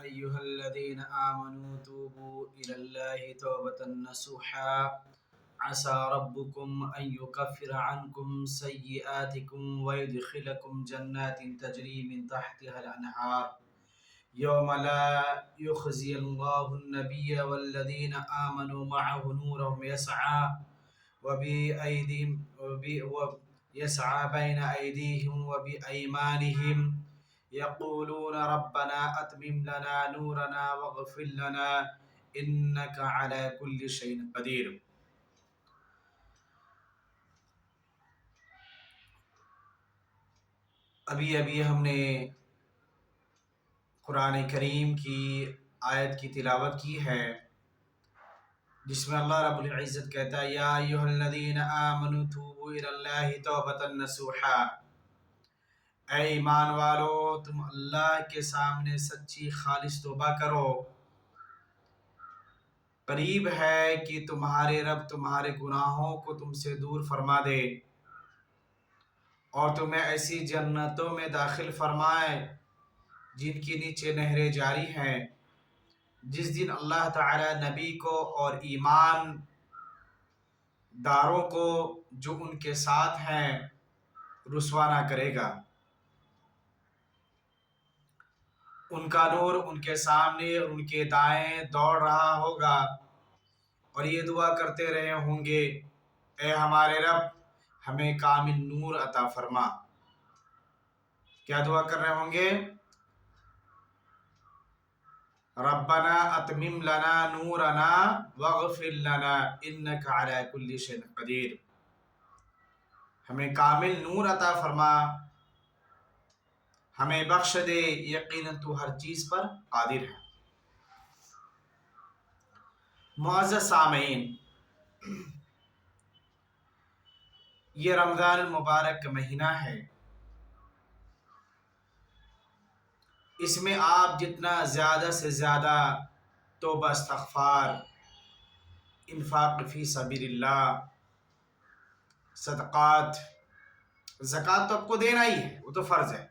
أيها الذين آمنوا توبوا إلى الله توبة نصوحا عسى ربكم أن يكفر عنكم سيئاتكم ويدخلكم جنات تجري من تحتها الأنهار يوم لا يخزي الله النبي والذين آمنوا معه نورهم يسعى بين أيديهم وبأيمانهم يقولون ربنا أتمم لنا نورنا واغفر لنا إنك على كل شيء قدير۔ ابھی ہم نے قرآن کریم کی آیت کی تلاوت کی ہے جس میں اللہ رب العزت کہتا ہے یا ایھا الذین آمنوا توبوا الی اللہ توبۃ نصوحا، اے ایمان والو تم اللہ کے سامنے سچی خالص توبہ کرو، قریب ہے کہ تمہارے رب تمہارے گناہوں کو تم سے دور فرما دے اور تمہیں ایسی جنتوں میں داخل فرمائے جن کے نیچے نہریں جاری ہیں، جس دن اللہ تعالی نبی کو اور ایمان داروں کو جو ان کے ساتھ ہیں رسوا نہ کرے گا۔ ان کا نور ان کے سامنے اور ان کے دائیں دوڑ رہا ہوگا اور یہ دعا کرتے رہے ہوں گے اے ہمارے رب ہمیں کامل نور عطا فرما۔ کیا دعا کر رہے ہوں گے؟ ربنا اتمم لنا نورنا واغفر لنا انک علی کل شیء قدیر، ہمیں کامل نور عطا فرما، ہمیں بخش دے، یقیناً تو ہر چیز پر قادر ہے۔ معزز سامعین، یہ رمضان المبارک کا مہینہ ہے، اس میں آپ جتنا زیادہ سے زیادہ توبہ استغفار، انفاق فی سبیل اللہ، صدقات، زکوٰۃ تو آپ کو دینا ہی ہے، وہ تو فرض ہے،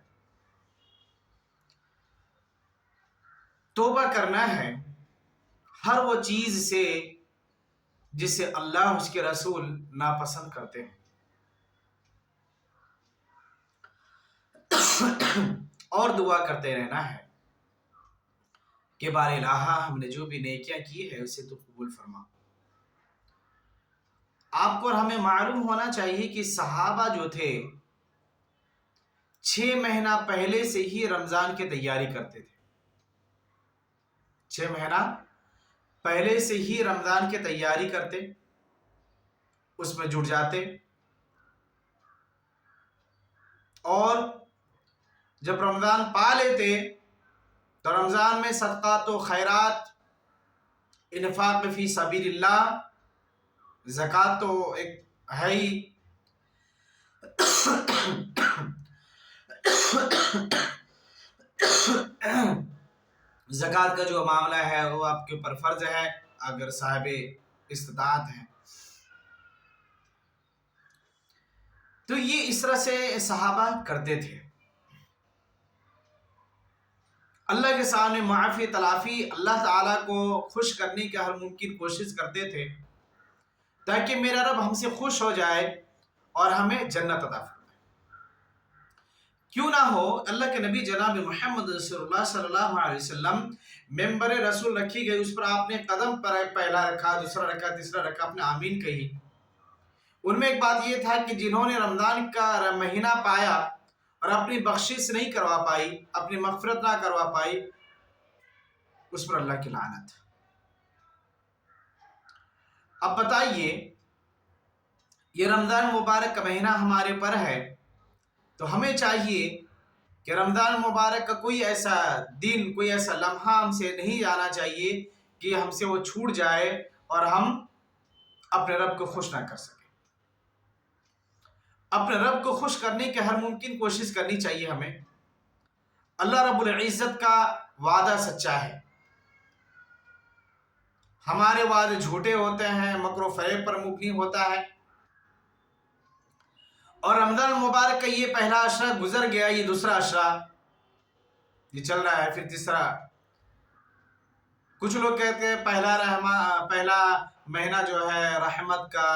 توبہ کرنا ہے ہر وہ چیز سے جسے اللہ اس کے رسول ناپسند کرتے ہیں، اور دعا کرتے رہنا ہے کہ بار الہ ہم نے جو بھی نیکیاں کی ہے اسے تو قبول فرما۔ آپ کو اور ہمیں معلوم ہونا چاہیے کہ صحابہ جو تھے 6 مہینہ پہلے سے ہی رمضان کی تیاری کرتے تھے، 6 مہینہ پہلے سے ہی رمضان کی تیاری کرتے، اس میں جٹ جاتے، اور جب رمضان پا لیتے تو رمضان میں صدقات و خیرات، انفاق فی سبیل اللہ، زکوٰۃ تو ایک ہے ہی، زکوٰۃ کا جو معاملہ ہے وہ آپ کے اوپر فرض ہے اگر صاحب استطاعت ہیں۔ تو یہ اس طرح سے صحابہ کرتے تھے، اللہ کے سامنے معافی تلافی، اللہ تعالیٰ کو خوش کرنے کی ہر ممکن کوشش کرتے تھے تاکہ میرا رب ہم سے خوش ہو جائے اور ہمیں جنت عطا فرمائے۔ کیوں نہ ہو اللہ کے نبی جناب محمد رسول اللہ صلی اللہ علیہ وسلم ممبر رسول رکھی گئی، اس پر آپ نے قدم پر پہلا رکھا، دوسرا رکھا، تیسرا رکھا، اپنے آمین کہی۔ ان میں ایک بات یہ تھا کہ جنہوں نے رمضان کا مہینہ پایا اور اپنی بخشش نہیں کروا پائی، اپنی مغفرت نہ کروا پائی، اس پر اللہ کی لعنت۔ اب بتائیے، یہ رمضان مبارک کا مہینہ ہمارے پر ہے تو ہمیں چاہیے کہ رمضان مبارک کا کوئی ایسا دن، کوئی ایسا لمحہ ہم سے نہیں جانا چاہیے کہ ہم سے وہ چھوٹ جائے اور ہم اپنے رب کو خوش نہ کر سکیں۔ اپنے رب کو خوش کرنے کی ہر ممکن کوشش کرنی چاہیے ہمیں۔ اللہ رب العزت کا وعدہ سچا ہے، ہمارے وعدے جھوٹے ہوتے ہیں، مکر و فریب پر مبنی ہوتا ہے، اور رمضان مبارک کا یہ پہلا عشرہ گزر گیا، یہ دوسرا عشرہ یہ چل رہا ہے، پھر تیسرا کچھ لوگ کہتے ہیں پہلا مہینہ جو ہے رحمت کا،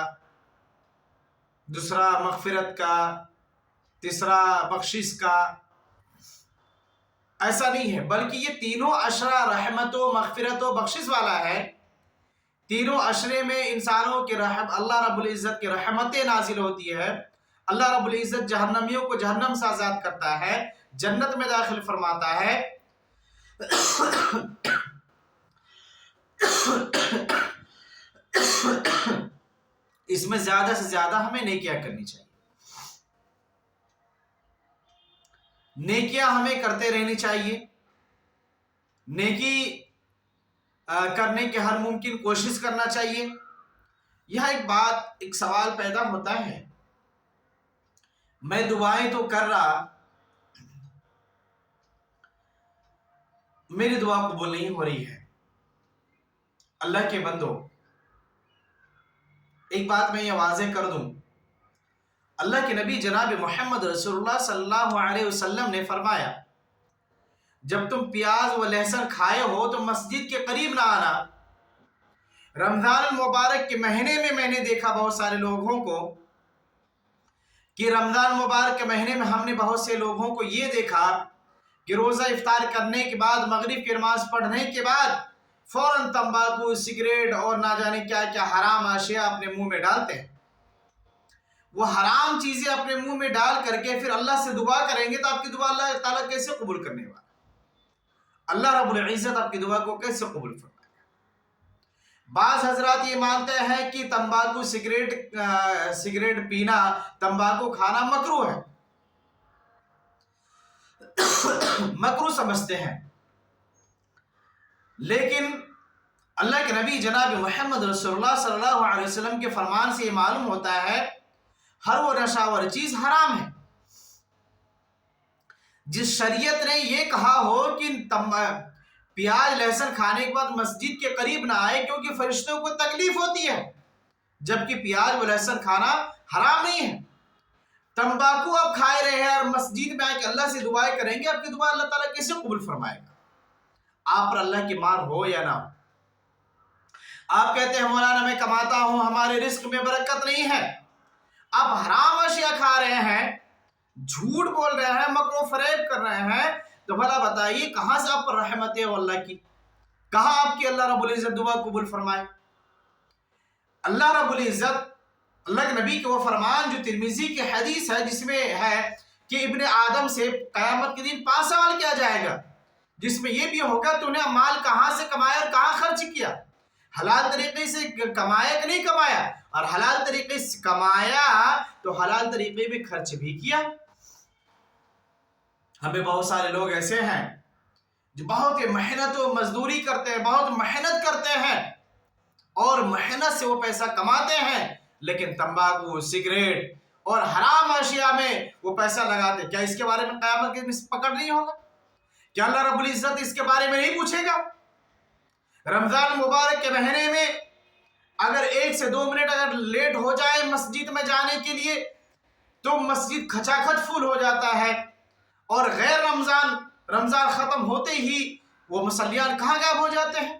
دوسرا مغفرت کا، تیسرا بخشش کا۔ ایسا نہیں ہے، بلکہ یہ تینوں عشرہ رحمت و مغفرت و بخشش والا ہے۔ تینوں عشرے میں انسانوں کی اللہ رب العزت کی رحمتیں نازل ہوتی ہے۔ اللہ رب العزت جہنمیوں کو جہنم سے آزاد کرتا ہے، جنت میں داخل فرماتا ہے۔ اس میں زیادہ سے زیادہ ہمیں نیکیاں کرنی چاہیے، نیکیاں ہمیں کرتے رہنی چاہیے، نیکی کرنے کے ہر ممکن کوشش کرنا چاہیے۔ یہاں ایک سوال پیدا ہوتا ہے، میں دعائیں تو کر رہا، میری دعا قبول نہیں ہو رہی ہے۔ اللہ کے بندو، ایک بات میں یہ واضح کر دوں، اللہ کے نبی جناب محمد رسول اللہ صلی اللہ علیہ وسلم نے فرمایا، جب تم پیاز و لہسن کھائے ہو تو مسجد کے قریب نہ آنا۔ رمضان المبارک کے مہینے میں میں نے دیکھا بہت سارے لوگوں کو کہ رمضان مبارک کے مہینے میں ہم نے بہت سے لوگوں کو یہ دیکھا کہ روزہ افطار کرنے کے بعد، مغرب کی نماز پڑھنے کے بعد فوراً تمباکو، سگریٹ اور نہ جانے کیا کیا حرام اشیاء اپنے منہ میں ڈالتے ہیں۔ وہ حرام چیزیں اپنے منہ میں ڈال کر کے پھر اللہ سے دعا کریں گے تو آپ کی دعا اللہ تعالیٰ کیسے قبول کرنے والا؟ اللہ رب العزت آپ کی دعا کو کیسے قبول فرمائے؟ بعض حضرات یہ مانتے ہیں کہ تمباکو، سگریٹ پینا، تمباکو کھانا مکروہ ہے، مکروہ سمجھتے ہیں، لیکن اللہ کے نبی جناب محمد رسول اللہ صلی اللہ علیہ وسلم کے فرمان سے یہ معلوم ہوتا ہے ہر وہ نشاور چیز حرام ہے۔ جس شریعت نے یہ کہا ہو کہ پیاز لہسن کھانے کے بعد مسجد کے قریب نہ آئے کیونکہ فرشتوں کو تکلیف ہوتی ہے، جبکہ پیاز و لہسن کھانا حرام نہیں ہے۔ تمباکو آپ کھائے رہے ہیں اور مسجد میں آ کے اللہ سے دعائیں کریں گے، آپ کی دعا اللہ تعالیٰ کیسے قبول فرمائے گا؟ آپ پر اللہ کی مار ہو یا نہ ہو۔ آپ کہتے ہیں مولانا میں کماتا ہوں، ہمارے رزق میں برکت نہیں ہے۔ آپ حرام اشیاء کھا رہے ہیں، جھوٹ بول رہے ہیں، مکر و فریب کر رہے ہیں، تو بھلا بتائیے کہاں سے آپ پر رحمت ہے اللہ کی؟ کہاں آپ کی اللہ رب العزت دعا قبول فرمائے؟ اللہ رب العزت، اللہ کے نبی کے وہ فرمان جو ترمذی کی حدیث ہے، جس میں ہے کہ ابن آدم سے قیامت کے دن 5 سوال کیا جائے گا، جس میں یہ بھی ہوگا تو نے مال کہاں سے کمایا اور کہاں خرچ کیا، حلال طریقے سے کمایا کہ نہیں کمایا، اور حلال طریقے سے کمایا تو حلال طریقے میں خرچ بھی کیا۔ ہمیں بہت سارے لوگ ایسے ہیں جو بہت محنت و مزدوری کرتے ہیں، بہت محنت کرتے ہیں اور محنت سے وہ پیسہ کماتے ہیں، لیکن تمباکو، سگریٹ اور حرام اشیاء میں وہ پیسہ لگاتے ہیں۔ کیا اس کے بارے میں قیامت کے دن پکڑ نہیں ہوگا؟ کیا اللہ رب العزت اس کے بارے میں نہیں پوچھے گا؟ رمضان مبارک کے مہینے میں اگر 1 سے 2 منٹ اگر لیٹ ہو جائے مسجد میں جانے کے لیے تو مسجد کھچا کھچ فل ہو جاتا ہے، اور غیر رمضان ختم ہوتے ہی وہ مصلیان کہاں غائب ہو جاتے ہیں؟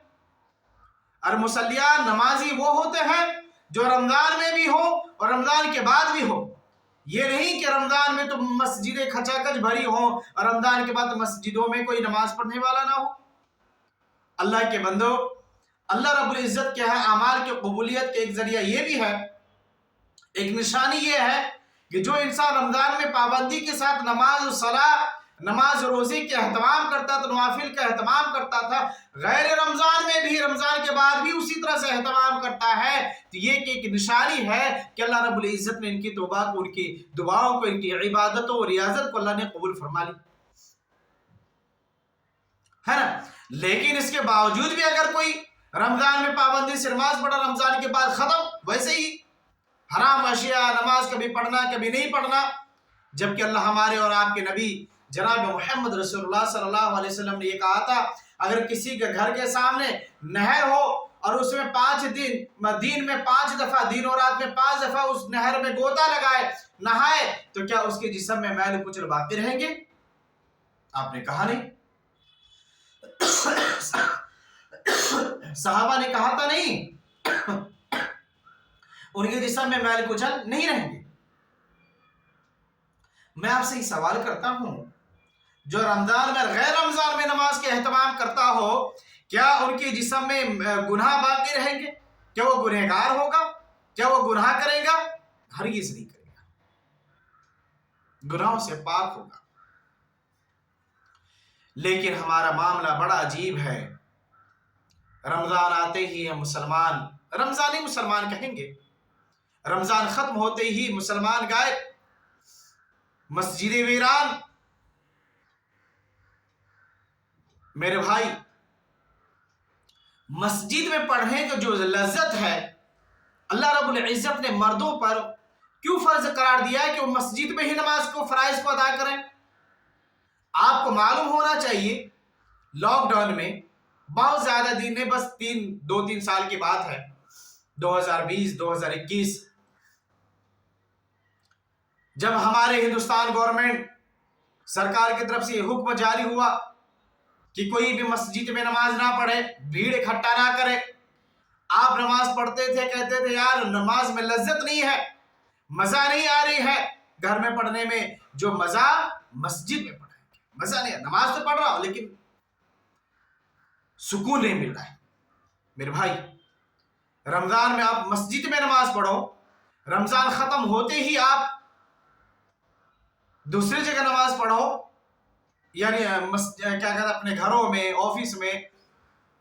اور مصلیان نمازی وہ ہوتے ہیں جو رمضان میں بھی ہو اور رمضان کے بعد بھی ہو۔ یہ نہیں کہ رمضان میں تو مسجدیں کھچا کھچ بھری ہوں اور رمضان کے بعد مسجدوں میں کوئی نماز پڑھنے والا نہ ہو۔ اللہ کے بندو، اللہ رب العزت کے اعمال کی قبولیت کے ایک ذریعہ یہ بھی ہے، ایک نشانی یہ ہے کہ جو انسان رمضان میں پابندی کے ساتھ نماز و صلاح، نماز روزے کے اہتمام کرتا تھا، نوافل کا اہتمام کرتا تھا، غیر رمضان میں بھی، رمضان کے بعد بھی اسی طرح سے اہتمام کرتا ہے، تو یہ کہ ایک نشانی ہے کہ اللہ رب العزت نے ان کی توبہ کو، ان کی دعاؤں کو، ان کی عبادتوں اور ریاضت کو اللہ نے قبول فرما لی ہے نا۔ لیکن اس کے باوجود بھی اگر کوئی رمضان میں پابندی سے نماز پڑھا، رمضان کے بعد ختم، ویسے ہی حرام اشیاء، نماز کبھی پڑھنا کبھی نہیں پڑھنا، جبکہ اللہ ہمارے اور آپ کے نبی جناب محمد رسول اللہ صلی اللہ علیہ وسلم نے یہ کہا تھا، اگر کسی کے گھر کے سامنے نہر ہو اور اس میں 5 دن میں 5 دفعہ، دن اور رات میں 5 دفعہ اس نہر میں غوطہ لگائے، نہائے، تو کیا اس کے جسم میں میل کچل باقی رہیں گے؟ آپ نے کہا نہیں۔ صحابہ نے کہا تھا نہیں ان کے جسم میں میل کچل نہیں رہیں گے۔ میں آپ سے ہی سوال کرتا ہوں، جو رمضان میں غیر رمضان میں نماز کے اہتمام کرتا ہو، کیا ان کے جسم میں گناہ باقی رہیں گے؟ کیا وہ گنہگار ہوگا؟ کیا وہ گناہ کرے گا؟ ہرگز نہیں کرے گا، گناہوں سے پاک ہوگا۔ لیکن ہمارا معاملہ بڑا عجیب ہے، رمضان آتے ہی ہم مسلمان رمضانی مسلمان کہیں گے، رمضان ختم ہوتے ہی مسلمان غائب، مسجد ویران۔ میرے بھائی، مسجد میں پڑھنے کی جو لذت ہے، اللہ رب العزت نے مردوں پر کیوں فرض قرار دیا ہے کہ وہ مسجد میں ہی نماز کو فرائض کو ادا کریں؟ آپ کو معلوم ہونا چاہیے، لاک ڈاؤن میں بہت زیادہ دن نے، بس 2-3 سال کی بات ہے، 2020-2021، جب ہمارے ہندوستان گورنمنٹ سرکار کی طرف سے یہ حکم جاری ہوا کہ کوئی بھی مسجد میں نماز نہ پڑھے، بھیڑ اکٹھا نہ کرے۔ آپ نماز پڑھتے تھے، کہتے تھے یار نماز میں لذت نہیں ہے، مزہ نہیں آ رہی ہے، گھر میں پڑھنے میں جو مزہ مسجد میں پڑھیں گے، مزہ نہیں ہے، نماز تو پڑھ رہا ہوں لیکن سکون نہیں مل رہا ہے۔ میرے بھائی، رمضان میں آپ مسجد میں نماز پڑھو، رمضان ختم ہوتے ہی آپ دوسری جگہ نماز پڑھو، یعنی کیا کہتے ہیں اپنے گھروں میں، آفس میں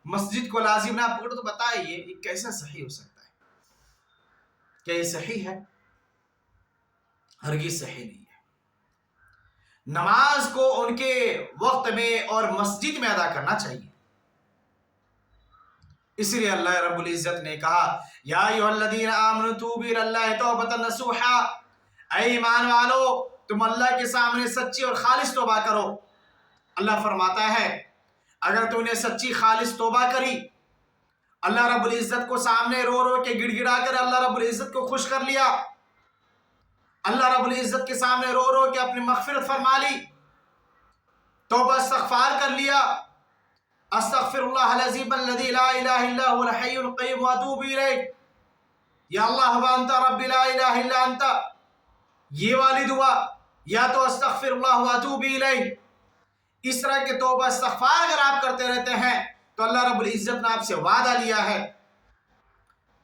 مسجد کو لازم نہ پکڑو، تو بتائیے یہ کیسا صحیح ہو سکتا ہے؟ کیا یہ صحیح ہے؟ ہرگز صحیح نہیں ہے۔ نماز کو ان کے وقت میں اور مسجد میں ادا کرنا چاہیے۔ اس لیے اللہ رب العزت نے کہا، یا ایھا الذین آمنوا توبوا الی اللہ توبۃ نصوحا، اے ایمان والو تم اللہ کے سامنے سچی اور خالص توبہ کرو۔ اللہ فرماتا ہے اگر تم نے سچی خالص توبہ کری، اللہ رب العزت کو سامنے رو رو کے گڑ گڑا کر اللہ رب العزت کو خوش کر لیا، اللہ رب العزت کے سامنے رو رو کے اپنی مغفرت فرما لی، توبہ استغفار کر لیا، استغفر اللہ العظیم الذی لا الہ الا هو الحی القیوم واتوب الیہ، یا اللہ وانت رب لا الہ الا انت، یہ والی دعا، یا تو استغفر اللہ واتوب الیہ۔ اس طرح کے توبہ استغفار اگر آپ کرتے رہتے ہیں تو اللہ رب العزت نے آپ سے وعدہ لیا ہے۔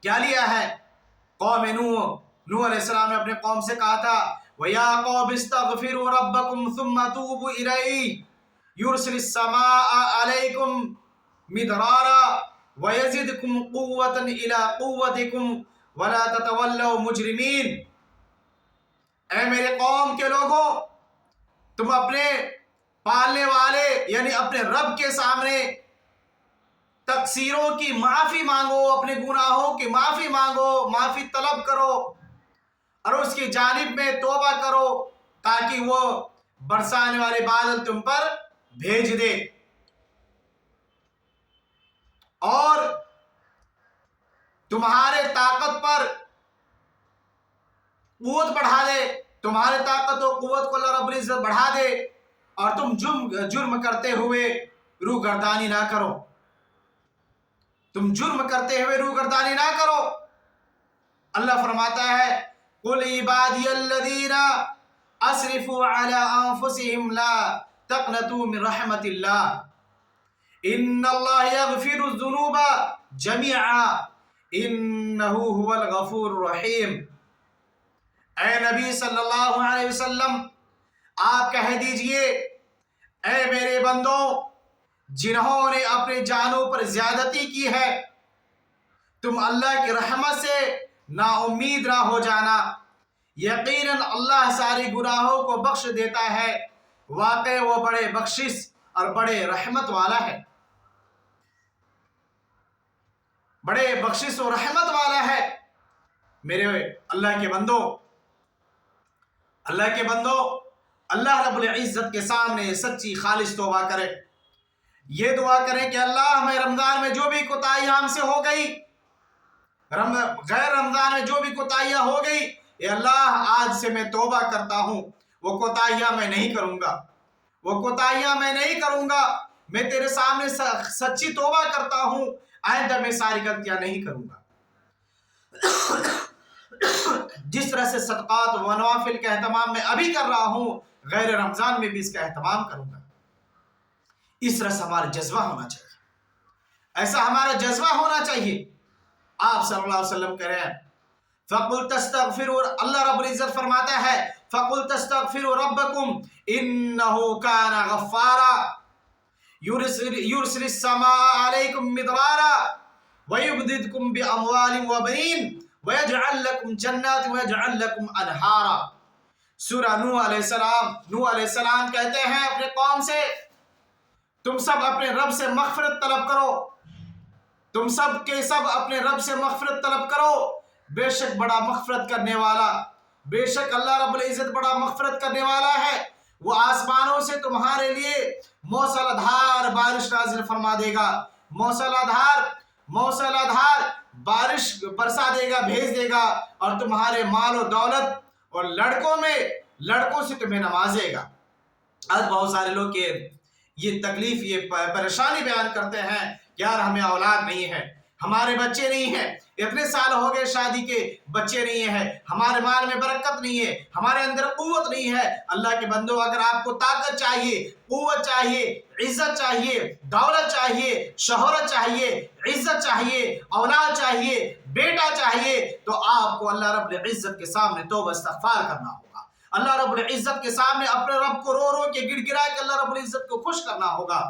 کیا لیا ہے؟ قوم نوح علیہ السلام نے اپنے قوم سے کہا تھا، وَيَا قَوْمِ اسْتَغْفِرُوا رَبَّكُمْ ثُمَّ تُوبُوا إِلَيْهِ يُرْسِلِ السَّمَاءَ عَلَيْكُمْ مِدْرَارًا وَيَزِدْكُمْ قُوَّةً إِلَىٰ قُوَّتِكُمْ وَلَا تَتَوَلَّوْا مُجْرِمِينَ۔ اے میرے قوم کے لوگوں، تم اپنے پالنے والے یعنی اپنے رب کے سامنے تقصیروں کی معافی مانگو، اپنے گناہوں کی معافی مانگو، معافی طلب کرو اور اس کی جانب میں توبہ کرو تاکہ وہ برسانے والے بادل تم پر بھیج دے اور تمہارے طاقت پر قوت بڑھا دے، تمہارے طاقت و قوت کو اللہ رب العزت بڑھا دے اور تم جرم کرتے ہوئے روگردانی نہ کرو، تم جرم کرتے ہوئے روگردانی نہ کرو۔ اللہ فرماتا ہے، قُلْ عِبَادِيَ الَّذِينَ أَسْرِفُوا عَلَىٰ أَنفُسِهِمْ لَا تَقْنَطُوا مِنْ رَحْمَةِ اللَّهِ إِنَّ اللَّهَ يَغْفِرُ الذُّنُوبَ جَمِيعًا إِنَّهُ هُوَ الْغَفُورُ الرَّحِيمُ۔ اے نبی صلی اللہ علیہ وسلم، آپ کہہ دیجئے، اے میرے بندوں، جنہوں نے اپنے جانوں پر زیادتی کی ہے، تم اللہ کی رحمت سے نا امید نہ ہو جانا، یقیناً اللہ سارے گناہوں کو بخش دیتا ہے، واقع وہ بڑے بخشش اور بڑے رحمت والا ہے، بڑے بخشش و رحمت والا ہے۔ میرے اللہ کے بندو، اللہ رب العزت کے سامنے سچی خالص توبہ کرے، یہ دعا کریں کہ اللہ ہمیں رمضان میں جو بھی کوتاہیاں ہم سے ہو گئی، غیر رمضان میں جو بھی کوتاہیاں ہو گئی، اے اللہ آج سے میں توبہ کرتا ہوں، وہ کوتاہیاں میں نہیں کروں گا، میں تیرے سامنے سچی توبہ کرتا ہوں، آئندہ میں ساری غلطیاں نہیں کروں گا۔ جس طرح سے صدقات و نوافل کا اہتمام میں ابھی کر رہا ہوں، غیر رمضان میں بھی اس کا اہتمام کروں گا۔ اس طرح سے ہمارا جذبہ ہونا چاہیے، ایسا ہمارا جذبہ ہونا چاہیے۔ آپ صلی اللہ علیہ وسلم کہہ رہے ہیں فَقُلْ تَسْتَغْفِرُوا، اللہ رب العزت فرماتا ہے فَقُلْ تَسْتَغْفِرُوا رَبَّكُمْ إِنَّهُ كَانَ غَفَّارًا يُرْسِلِ السَّمَاءَ عَلَيْكُمْ مِدْرَارًا وَيُمْدِدْكُمْ بِأَمْوَالٍ وَبَنِينَ وَيَجْعَلْ لَكُمْ جَنَّاتٍ وَيَجْعَلْ لَكُمْ أَنْهَارًا۔ سورہ نوح علیہ السلام کہتے ہیں اپنے قوم سے، تم سب اپنے رب سے مغفرت طلب کرو، تم سب کے سب اپنے رب سے مغفرت طلب کرو، بے شک بڑا مغفرت کرنے والا، بے شک اللہ رب العزت بڑا مغفرت کرنے والا ہے۔ وہ آسمانوں سے تمہارے لیے موسلا دھار بارش نازل فرما دے گا، موسلا دھار بارش برسا دے گا، بھیج دے گا، اور تمہارے مال و دولت اور لڑکوں سے تمہیں نوازے گا۔ آج بہت سارے لوگ یہ تکلیف، یہ پریشانی بیان کرتے ہیں، یار ہمیں اولاد نہیں ہے، ہمارے بچے نہیں ہیں، اتنے سال ہو گئے شادی کے، بچے نہیں ہیں، ہمارے مال میں برکت نہیں ہے، ہمارے اندر قوت نہیں ہے۔ اللہ کے بندو، اگر آپ کو طاقت چاہیے، قوت چاہیے، عزت چاہیے، دولت چاہیے، شہرت چاہیے، عزت چاہیے، اولاد چاہیے، بیٹا چاہیے، تو آپ کو اللہ رب العزت کے سامنے توبہ استغفار کرنا ہوگا۔ اللہ رب العزت کے سامنے اپنے رب کو رو رو کے گڑ گڑا کے اللہ رب العزت کو خوش کرنا ہوگا،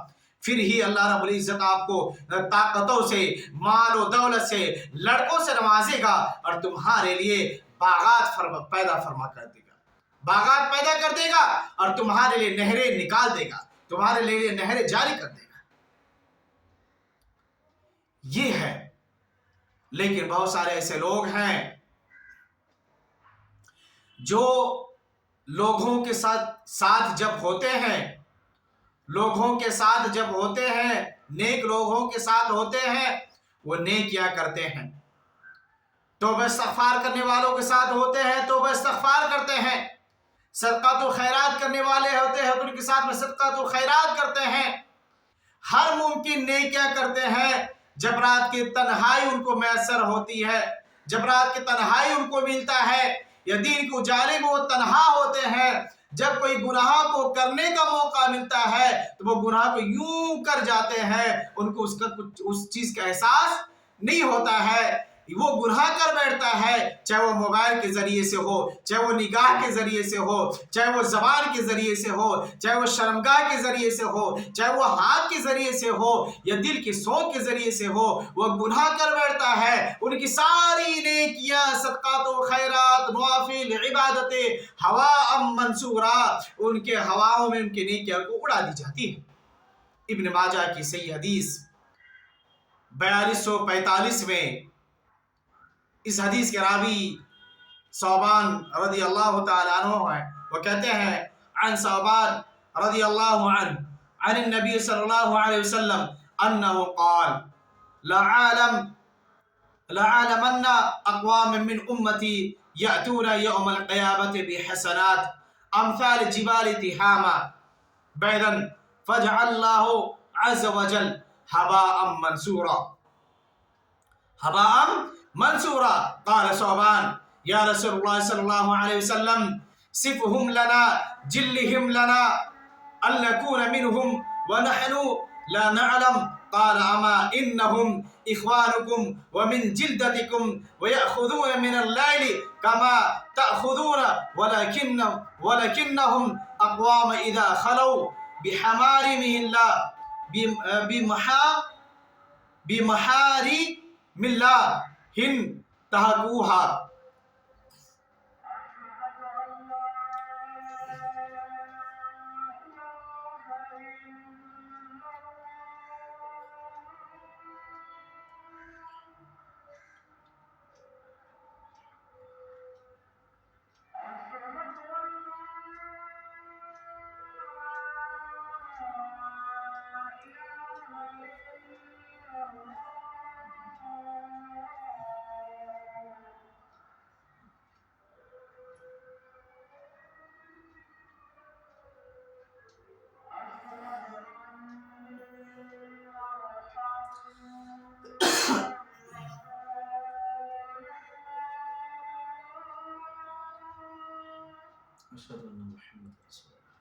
پھر ہی اللہ رب العزت آپ کو طاقتوں سے، مال و دولت سے، لڑکوں سے نوازے گا، اور تمہارے لیے باغات پیدا کر دے گا، اور تمہارے لیے نہریں نکال دے گا، تمہارے لیے نہریں جاری کر دے گا۔ یہ ہے، لیکن بہت سارے ایسے لوگ ہیں جو لوگوں کے ساتھ جب ہوتے ہیں، نیک لوگوں کے ساتھ ہوتے ہیں، وہ نیکیاں کرتے ہیں، توبہ استغفار کرنے والوں کے ساتھ ہوتے ہیں، توبہ استغفار کرتے ہیں، صدقات و خیرات کرنے والے ہوتے ہیں تو ان کے ساتھ میں صدقات و خیرات کرتے ہیں، ہر ممکن نیکیاں کرتے ہیں۔ جب رات کی تنہائی ان کو میسر ہوتی ہے، جب رات کی تنہائی ان کو ملتا ہے، یا دین کو اجالے میں وہ تنہا ہوتے ہیں، جب کوئی گناہ کو کرنے کا موقع ملتا ہے تو وہ گناہ کو یوں کر جاتے ہیں، ان کو اس چیز کا احساس نہیں ہوتا ہے، وہ گناہ کر بیٹھتا ہے، چاہے وہ موبائل کے ذریعے سے ہو، چاہے وہ نگاہ کے ذریعے سے ہو، چاہے وہ زبان کے ذریعے سے ہو، چاہے وہ شرمگاہ کے ذریعے سے ہو، چاہے وہ ہاتھ کے ذریعے سے ہو، یا دل کی سوچ کے ذریعے سے ہو، وہ گناہ کر بیٹھتا ہے۔ ان کی ساری نیکیاں، صدقات و خیرات، نوافل، عبادتیں ہواء منصورا، ان کے ہواؤں میں ان کی نیکیاں کو اڑا دی جاتی ہے۔ ابن ماجہ کی صحیح حدیث 4245 میں اس حدیث کے راوی ثوبان رضی اللہ تعالیٰ عنہ ہیں، وہ کہتے ہیں عن ثوبان رضی اللہ عنہ عن النبی صلی اللہ علیہ وسلم انہ قال لعالمن اقوام من امتی یأتون یوم القیامت بحسنات امثال جبال تحامہ بیدا فجعل اللہ عز وجل ہباء منصورا قال ثوبان یا رسول اللہ صلی اللہ علیہ وسلم صفهم لنا جلهم لنا ان نكون منهم ونحن لا نعلم قال اما انهم اخوانكم ومن جلدتكم ويأخذون من الليل كما تأخذون ولكنهم اقوام اذا خلوا بحمارم الله بمحارم الله انتهكوها۔ أشهد أن محمد رسول الله.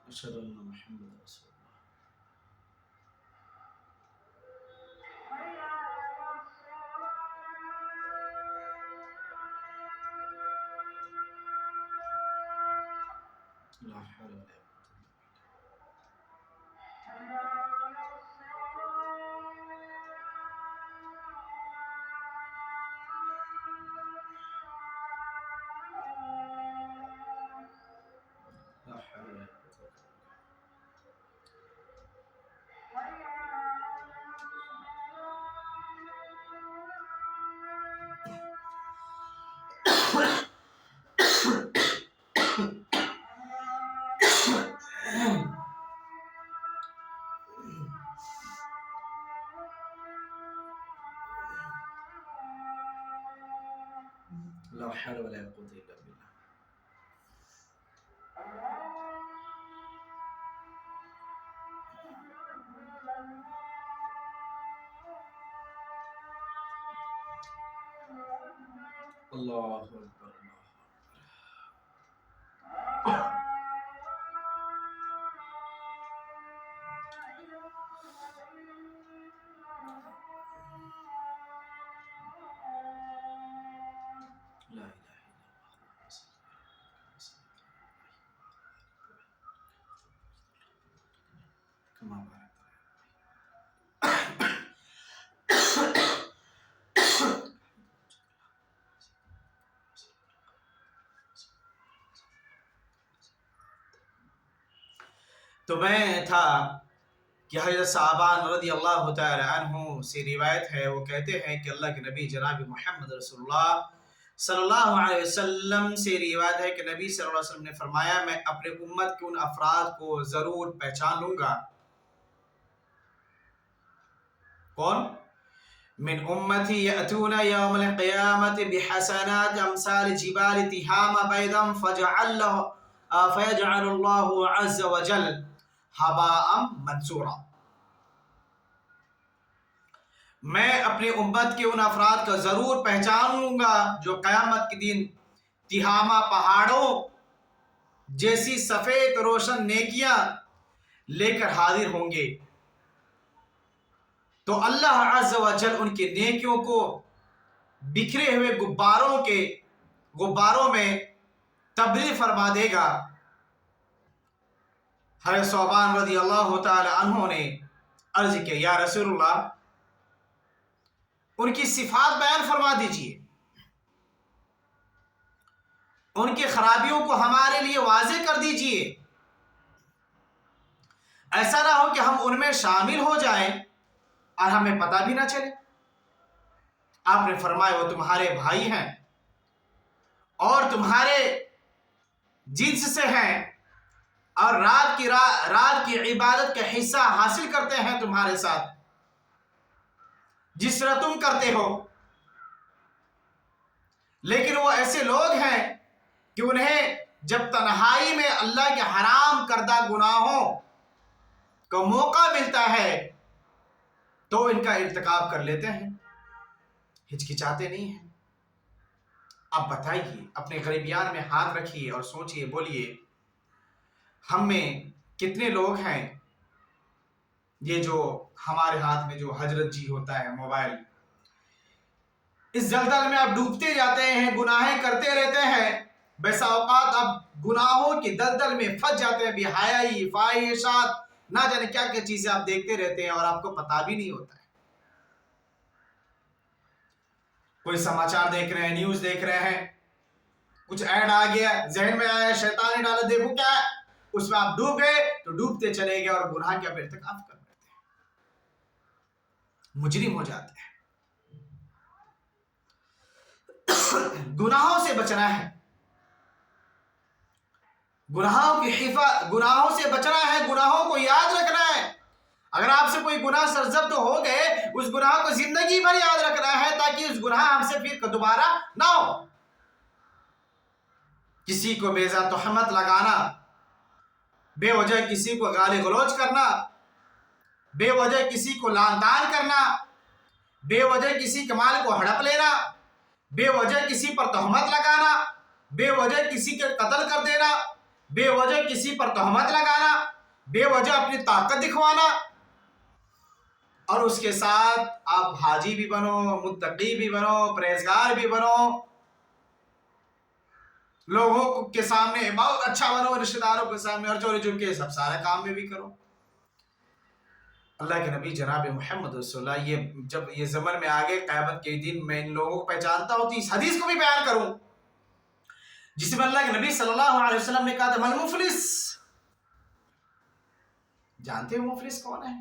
أشهد أن محمد رسول الله. لا حول ولا لا حول ولا قوة إلا بالله. لا حول ولا قوة إلا بالله. الله أكبر. لا إله إلا الله. كما باركت تو میں تھا کہ حضرت صحابان رضی اللہ تعالی عنہ سے روایت ہے، وہ کہتے ہیں کہ اللہ کے نبی جناب محمد رسول اللہ صلی اللہ علیہ وسلم سے روایت ہے کہ نبی صلی اللہ علیہ وسلم نے فرمایا، میں اپنے امت کے ان افراد کو ضرور پہچان لوں گا۔ کون؟ من امتی یأتون یوم القیامت بحسنات امثال جبال تہامہ بیضا فیجعل اللہ عز وجل ہباء منثورا۔ میں اپنی امت کے ان افراد کا ضرور پہچان لوں گا جو قیامت کے دن تہامہ پہاڑوں جیسی سفید روشن نیکیاں لے کر حاضر ہوں گے، تو اللہ عز و جل ان کے نیکیوں کو بکھرے ہوئے غباروں میں تبدیل فرما دے گا۔ حضرت ثوبان رضی اللہ تعالی عنہ نے عرض کیا، یا رسول اللہ، ان کی صفات بیان فرما دیجئے، ان کی خرابیوں کو ہمارے لیے واضح کر دیجئے، ایسا نہ ہو کہ ہم ان میں شامل ہو جائیں اور ہمیں پتہ بھی نہ چلے۔ آپ نے فرمایا، وہ تمہارے بھائی ہیں اور تمہارے جنس سے ہیں اور رات کی عبادت کا حصہ حاصل کرتے ہیں تمہارے ساتھ جس طرح تم کرتے ہو، لیکن وہ ایسے لوگ ہیں کہ انہیں جب تنہائی میں اللہ کے حرام کردہ گناہوں کا موقع ملتا ہے تو ان کا ارتکاب کر لیتے ہیں، ہچکچاتے نہیں ہیں۔ اب بتائیے، اپنے غریبیان میں ہاتھ رکھیے اور سوچئے، بولیے، ہم میں کتنے لوگ ہیں یہ جو ہمارے ہاتھ میں جو حضرت جی ہوتا ہے موبائل، اس دلدل میں آپ ڈوبتے جاتے ہیں، گناہیں کرتے رہتے ہیں، بیسا اوقات آپ گناہوں کی دلدل میں پھنس جاتے ہیں، بے حیائی، فاحشات، نہ جانے کیا کیا چیزیں آپ دیکھتے رہتے ہیں اور آپ کو پتہ بھی نہیں ہوتا ہے۔ کوئی سماچار دیکھ رہے ہیں، نیوز دیکھ رہے ہیں، کچھ ایڈ آ گیا، ذہن میں آیا، شیطان نے ڈالا، دیکھو کیا ہے، اس میں آپ ڈوب گئے تو ڈوبتے چلے گئے اور گناہ کے ارتکاب کر بیٹھتے ہیں، مجرم ہو جاتے ہیں۔ گناہوں سے بچنا ہے، گناہوں سے بچنا ہے، گناہوں کو یاد رکھنا ہے۔ اگر آپ سے کوئی گناہ سرزد ہو گئے، اس گناہ کو زندگی بھر یاد رکھنا ہے تاکہ اس گناہ ہم سے پھر دوبارہ نہ ہو۔ किसी को बेजा तोहमत लगाना, बेवजह किसी को गाली गलौज करना, बेवजह किसी को लानतान करना, बेवजह किसी के माल को हड़प लेना, बेवजह किसी पर तोहमत लगाना, बेवजह किसी के कत्ल कर देना, बेवजह किसी पर तोहमत लगाना, बेवजह अपनी ताकत दिखवाना, और उसके साथ आप हाजी भी बनो, मुत्तकी भी बनो, परहेजगार भी बनो, लोगों के सामने बहुत अच्छा बनो, रिश्तेदारों के सामने और चोरी चुपके सब सारे काम में भी करो। अल्लाह के नबी जनाब मोहम्मद रसूलुल्लाह ये जब ये ज़मन में आगे क़यामत के दिन मैं इन लोगों को पहचानता हूँ तो इस हदीस को भी बयान करूँ जिसमें अल्लाह के नबी सल्लल्लाहु अलैहि वसल्लम ने कहा था मल मुफलिस। जानते हो मुफलिस कौन है?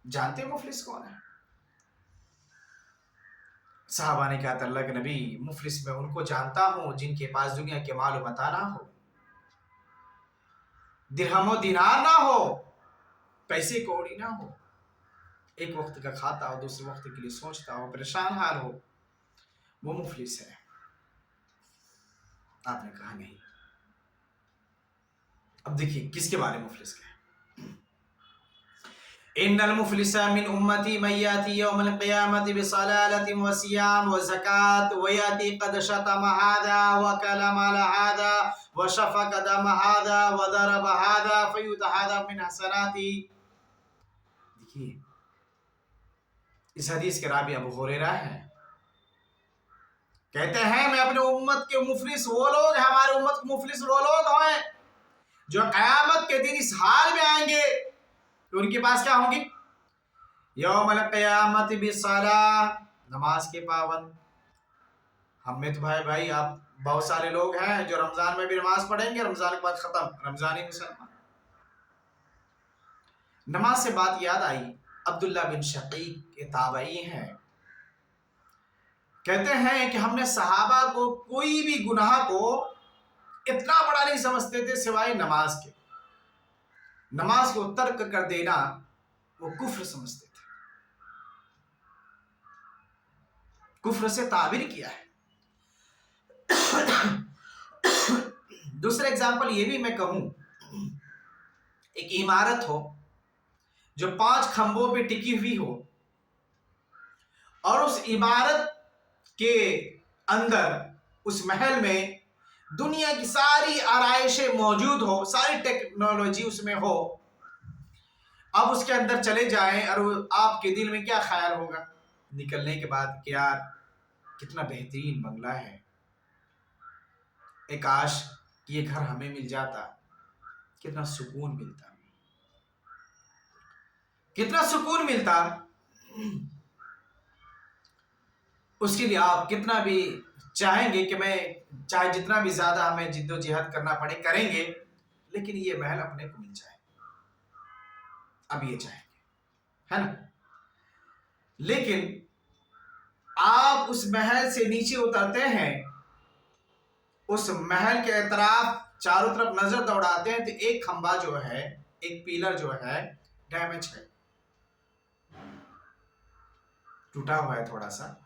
जानते हो मुफलिस कौन है? सहाबा ने कहा अल्लाह के नबी मुफलिस मैं उनको जानता हूँ जिनके पास दुनिया के माल व मता ना हो, दिरहम व दिनार ना हो, पैसे कौड़ी ना हो, एक वक्त का खाता हो, दूसरे वक्त के लिए सोचता हो, परेशान हाल हो, वो मुफलिस है। आपने कहा नहीं। अब देखिए किसके बारे में मुफलिस है। इन्नल मुफलिसा मिन उम्मती मन याती यौमल क़ियामति बिसलालतिन व सियाम व ज़कात व याती क़द शतम हादा व कलम अला हादा व शफ़क़ दम हादा व दरब हादा फ़युत हादा मिन हसनाती। देखिए इस हदीस के रावी अबू हुरैरा है, कहते हैं मैं अपने उम्मत के मुफलिस वो लोग, हमारे उम्मत के मुफलिस वो लोग हैं जो क़यामत के दिन इस हाल में आएंगे तो उनके पास क्या होंगी? यौमल क़यामत बिस्सलाह, नमाज के पाबंद। हम में तो भाई आप बहुत सारे लोग हैं जो रमजान में भी नमाज पढ़ेंगे, रमजान के बाद खत्म, रमजानी मुसलमान। नमाज से बात याद आई, अब्दुल्ला बिन शकीक के ताबई हैं, कहते हैं कि हमने सहाबा को कोई भी गुनाह को इतना बड़ा नहीं समझते थे सिवाय नमाज के। नमाज को तर्क कर देना वो कुफ्र समझते थे, कुफ्र से ताबीर किया है। दूसरा एग्जाम्पल ये भी मैं कहूं, एक इमारत हो जो 5 खंभों पे टिकी हुई हो और उस इमारत के अंदर उस महल में दुनिया की सारी आराइशें मौजूद हो, सारी टेक्नोलॉजी उसमें हो। अब उसके अंदर चले जाएं और आपके दिल में क्या ख्याल होगा निकलने के बाद कि यार कितना बेहतरीन बंगला है, एक काश ये घर हमें मिल जाता, कितना सुकून मिलता, कितना सुकून मिलता। उसके लिए आप कितना भी चाहेंगे कि मैं चाहे जितना भी ज्यादा हमें जिद्दोजहद करना पड़े करेंगे, लेकिन ये महल अपने को मिल जाए, अब ये चाहेंगे, है ना। लेकिन आप उस महल से नीचे उतरते हैं, उस महल के अतराफ चारों तरफ नजर दौड़ाते हैं तो एक खंबा जो है, एक पिलर जो है डैमेज है, टूटा हुआ है थोड़ा सा।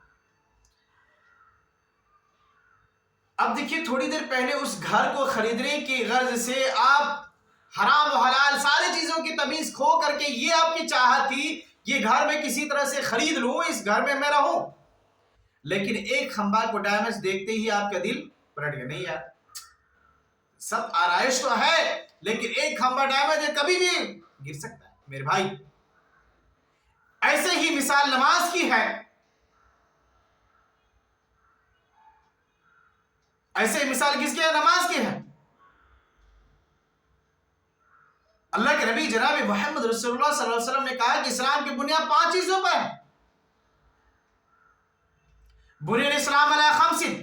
अब देखिए थोड़ी देर पहले उस घर को खरीदने की गर्ज से आप हराम और हलाल सारी चीजों की तमीज खो करके ये आपकी चाहत थी ये घर में किसी तरह से खरीद लूं, इस घर में मैं रहूं, लेकिन एक खंबा को डैमेज देखते ही आपका दिल पलट गया, नहीं यार सब आराइश तो है लेकिन एक खंबा डैमेज है, कभी भी गिर सकता है मेरे भाई। ऐसे ही मिसाल नमाज की है, ऐसे मिसाल किसकी है? नमाज की है। अल्लाह के नबी जनाब मोहम्मद रसूलुल्लाह सल्लल्लाहु अलैहि वसल्लम ने कहा कि इस्लाम की बुनियाद 5 चीजों पर है। बुनियाद इस्लाम अला खम्सिन,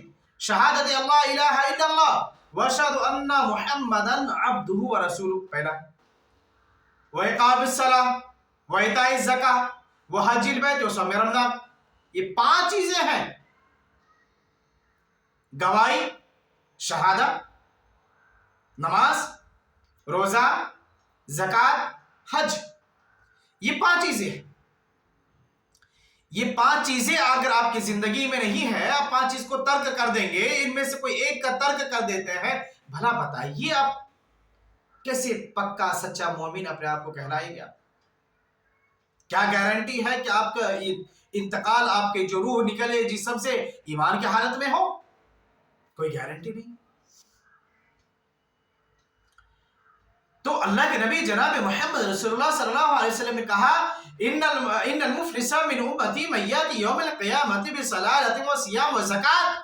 शहादत अल्लाह इलाहा इल्लल्लाह व अशहदु अन्ना मुहम्मदन अब्दुहु व रसूलुहु, पहला, व इकामिस सलाह व इताइज ज़कात व हज्जिल बैत व सौम रमज़ान। ये 5 चीजें हैं, गवाही, शहादत, नमाज, रोजा, ज़कात, हज, ये 5 चीजें हैं। یہ 5 چیزیں اگر آپ کی زندگی میں نہیں ہے، آپ 5 چیز کو ترک کر دیں گے، ان میں سے کوئی ایک کا ترک کر دیتے ہیں، بھلا بتائیے آپ کیسے پکا سچا مومن اپنے آپ کو کہلائیں گے؟ کیا گارنٹی ہے کہ آپ کا انتقال، آپ کے جو روح نکلے جسم سے، ایمان کی حالت میں ہو؟ کوئی گارنٹی نہیں۔ تو اللہ کے نبی جناب محمد رسول اللہ صلی اللہ علیہ وسلم نے کہا ان المفلس من امتی من یاتی یوم القیامت بصلاۃ و صیام و زکات۔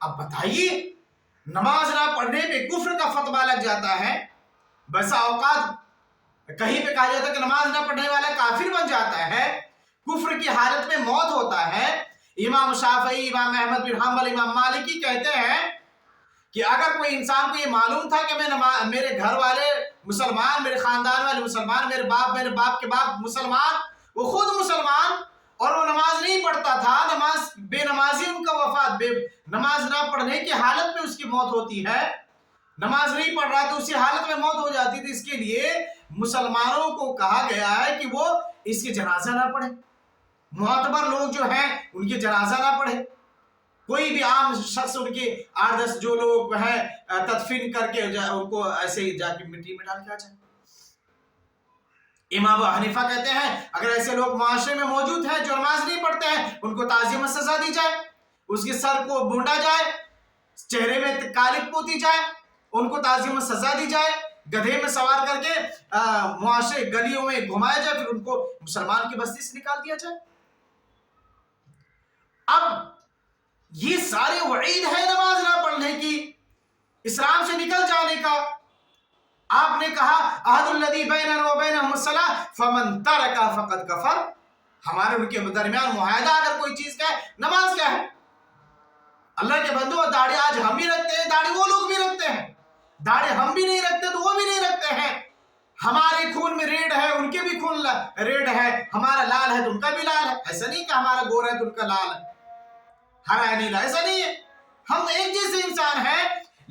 اب بتائیے، نماز نہ پڑھنے پہ کفر کا فتویٰ لگ جاتا ہے، بسا اوقات کہیں پہ کہا جاتا ہے کہ نماز نہ پڑھنے والا کافر بن جاتا ہے، کفر کی حالت میں موت ہوتا ہے۔ امام شافعی، امام احمد بن حنبل، امام مالکی کہتے ہیں کہ اگر کوئی انسان کو یہ معلوم تھا کہ میرے گھر والے مسلمان، میرے خاندان والے مسلمان، میرے باپ کے باپ مسلمان، وہ خود مسلمان، اور وہ نماز نہیں پڑھتا تھا، بے نمازی ان کا وفات، نماز نہ پڑھنے کی حالت میں اس کی موت ہوتی ہے، نماز نہیں پڑھ رہا تو اسی حالت میں موت ہو جاتی تھی، اس کے لیے مسلمانوں کو کہا گیا ہے کہ وہ اس کی جنازہ نہ پڑھے، معتبر لوگ جو ہیں ان کی جنازہ نہ پڑھے، کوئی بھی عام شخص ان کے 8-10 جو لوگ ہیں تدفین کر کے ان کو ایسے ہی جا کے مٹی میں ڈال کے آ جائے۔ امام ابو حنیفہ کہتے ہیں اگر ایسے لوگ معاشرے میں موجود ہیں جو نماز نہیں پڑھتے ہیں، ان کو تعزیرِ سزا دی جائے، اس کے سر کو بونڈا جائے، چہرے میں کالک پوتی جائے، ان کو تعزیرِ سزا دی جائے، گدھے میں سوار کر کے معاشرے گلیوں میں گھمایا جائے، پھر ان کو مسلمان کی بستی سے نکال دیا جائے۔ اب یہ سارے وعید ہے نماز نہ پڑھنے کی، اسلام سے نکل جانے کا۔ آپ نے کہا عہد الذی بیننا وبینہم الصلاۃ فمن ترکھا فقد کفر، ہمارے ان کے درمیان معاہدہ اگر کوئی چیز کا ہے، نماز کیا ہے؟ اللہ کے بندو، داڑھی آج ہم بھی رکھتے ہیں، داڑھی وہ لوگ بھی رکھتے ہیں، داڑھی ہم بھی نہیں رکھتے تو وہ بھی نہیں رکھتے ہیں، ہمارے خون میں ریڈ ہے ان کے بھی خون ریڈ ہے، ہمارا لال ہے تو ان کا بھی لال ہے، ایسا نہیں کہ ہمارا گورا ہے تو ان کا لال ہے، ہرا نیلا، ایسا نہیں ہے، ہم ایک جیسے انسان ہیں،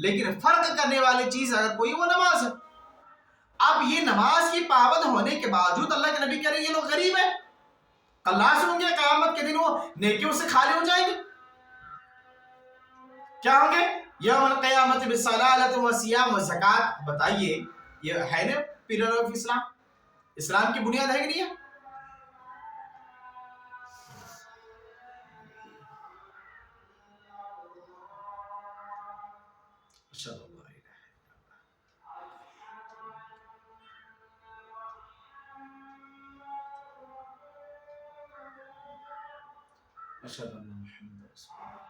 لیکن فرق کرنے والی چیز اگر کوئی وہ نماز ہے۔ اب یہ نماز کی پابند ہونے کے باوجود اللہ کے نبی کہہ رہے ہیں یہ لوگ غریب ہیں، اللہ سے ہوں گے قیامت کے دن وہ نیکیوں سے خالی ہو جائیں گے، کیا ہوں گے؟ یوم القیامت بصلاۃ و صیام و زکات۔ بتائیے یہ ہے نا پلر آف اسلام، اسلام کی بنیاد ہے کہ نہیں ہے؟ اشہد ان لا الہ اشہد ان محمد رسول اللہ،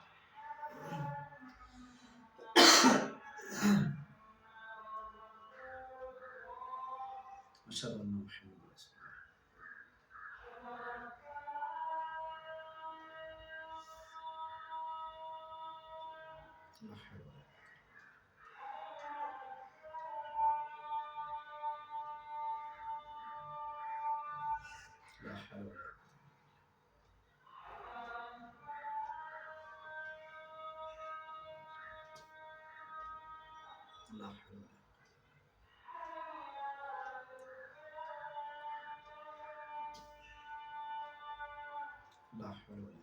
اشہد ان محمد رسول اللہ۔ لا حول ولا لا حول ولا لا حول ولا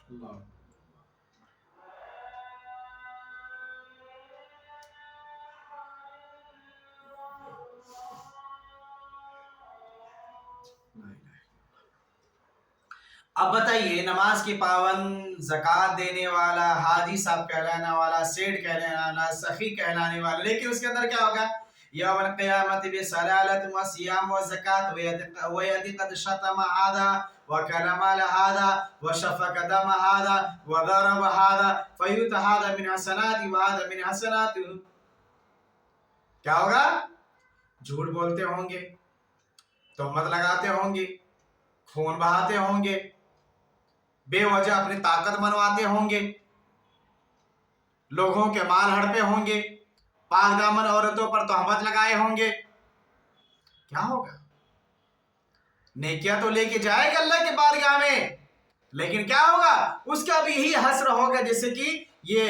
اللہ۔ اب بتائیے نماز کی پابند، زکوٰۃ دینے والا، حاجی صاحب کہلانے والا، سیٹ کہلانے والا، سخی کہلانے والا، لیکن اس کے اندر کیا ہوگا؟ یوم القیامت بصلاۃ و صیام و زکات ویأتی قد شتم هذا وکلم هذا وشفق دم هذا وضرب هذا فیؤت هذا من حسناته وهذا من حسناته۔ کیا ہوگا؟ جھوٹ بولتے ہوں گے، تہمت لگاتے ہوں گے، خون بہاتے ہوں گے، بے وجہ اپنی طاقت منواتے ہوں گے، لوگوں کے مال ہڑپے ہوں گے، پاک دامن عورتوں پر تہمت لگائے ہوں گے، کیا ہوگا؟ نیکیاں تو لے کے جائے گا اللہ کے بارگاہ میں، لیکن کیا ہوگا؟ اس کا بھی یہی حسر ہوگا جیسے کہ ये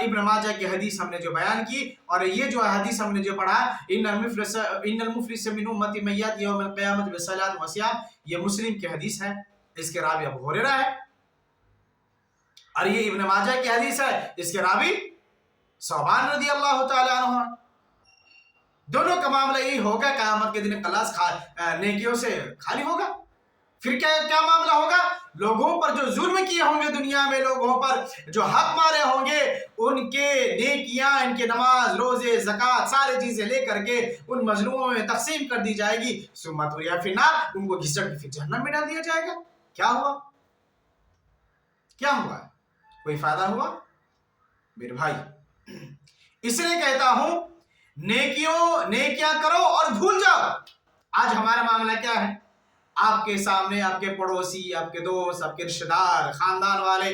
इब्न माजा की हदीस हमने जो बयान की, और ये जो हदीस हमने जो पढ़ा, इन्नल मुफलिस मिन उम्मती मन याति यौमल क़ियामत बिस्सलात व सियाम, ये मुस्लिम की हदीस है, इसके रावी अबू हुरैरा है। और ये इब्न माजा की हदीस है, इसके रावी सौबान रज़ी अल्लाह तआला अन्हु। दोनों का मामला यही होगा, क़यामत के दिन क्लास नेकियों से खाली होगा। फिर क्या क्या मामला होगा? लोगों पर जो जुल्म किए होंगे दुनिया में, लोगों पर जो हक मारे होंगे, उनके नेकियां, इनके नमाज, रोजे, ज़कात, सारी चीजें लेकर के उन मजलूमों में तकसीम कर दी जाएगी। सुम्मा तुरिया फिर नार, उनको घिसट के फिर जहन्नम में डाल दिया जाएगा। क्या हुआ? क्या हुआ? कोई फायदा हुआ मेरे भाई? इसलिए कहता हूं, नेकियां करो और भूल जाओ। आज हमारा मामला क्या है? आपके सामने आपके पड़ोसी, आपके दोस्त, आपके रिश्तेदार, खानदान वाले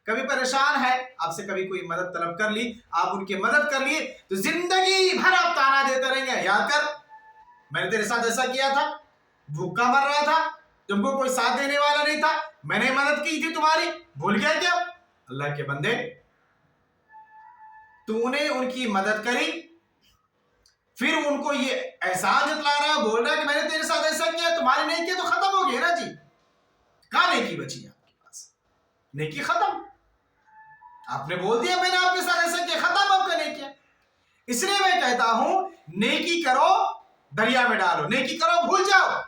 कभी परेशान है, आपसे कभी कोई मदद तलब कर ली, आप उनकी मदद कर लिए, तो जिंदगी भर आप ताना देते रहेंगे, याद कर मैंने तेरे साथ ऐसा किया था, भूखा मर रहा था, तुमको कोई साथ देने वाला नहीं था, मैंने मदद की थी तुम्हारी, भूल गया क्या? अल्लाह के बंदे, तूने उनकी मदद करी, फिर उनको ये एहसान जतला रहा, बोल रहा है कि मैंने तेरे साथ ऐसा किया, तुम्हारी नेकी तो खत्म हो गई ना जी। कहां नेकी बची है आपके पास? नेकी खत्म। आपने बोल दिया मैंने आपके साथ ऐसा किया, खत्म आपका नेकी। इसलिए मैं कहता हूं, नेकी करो, दरिया में डालो, नेकी करो, भूल जाओ।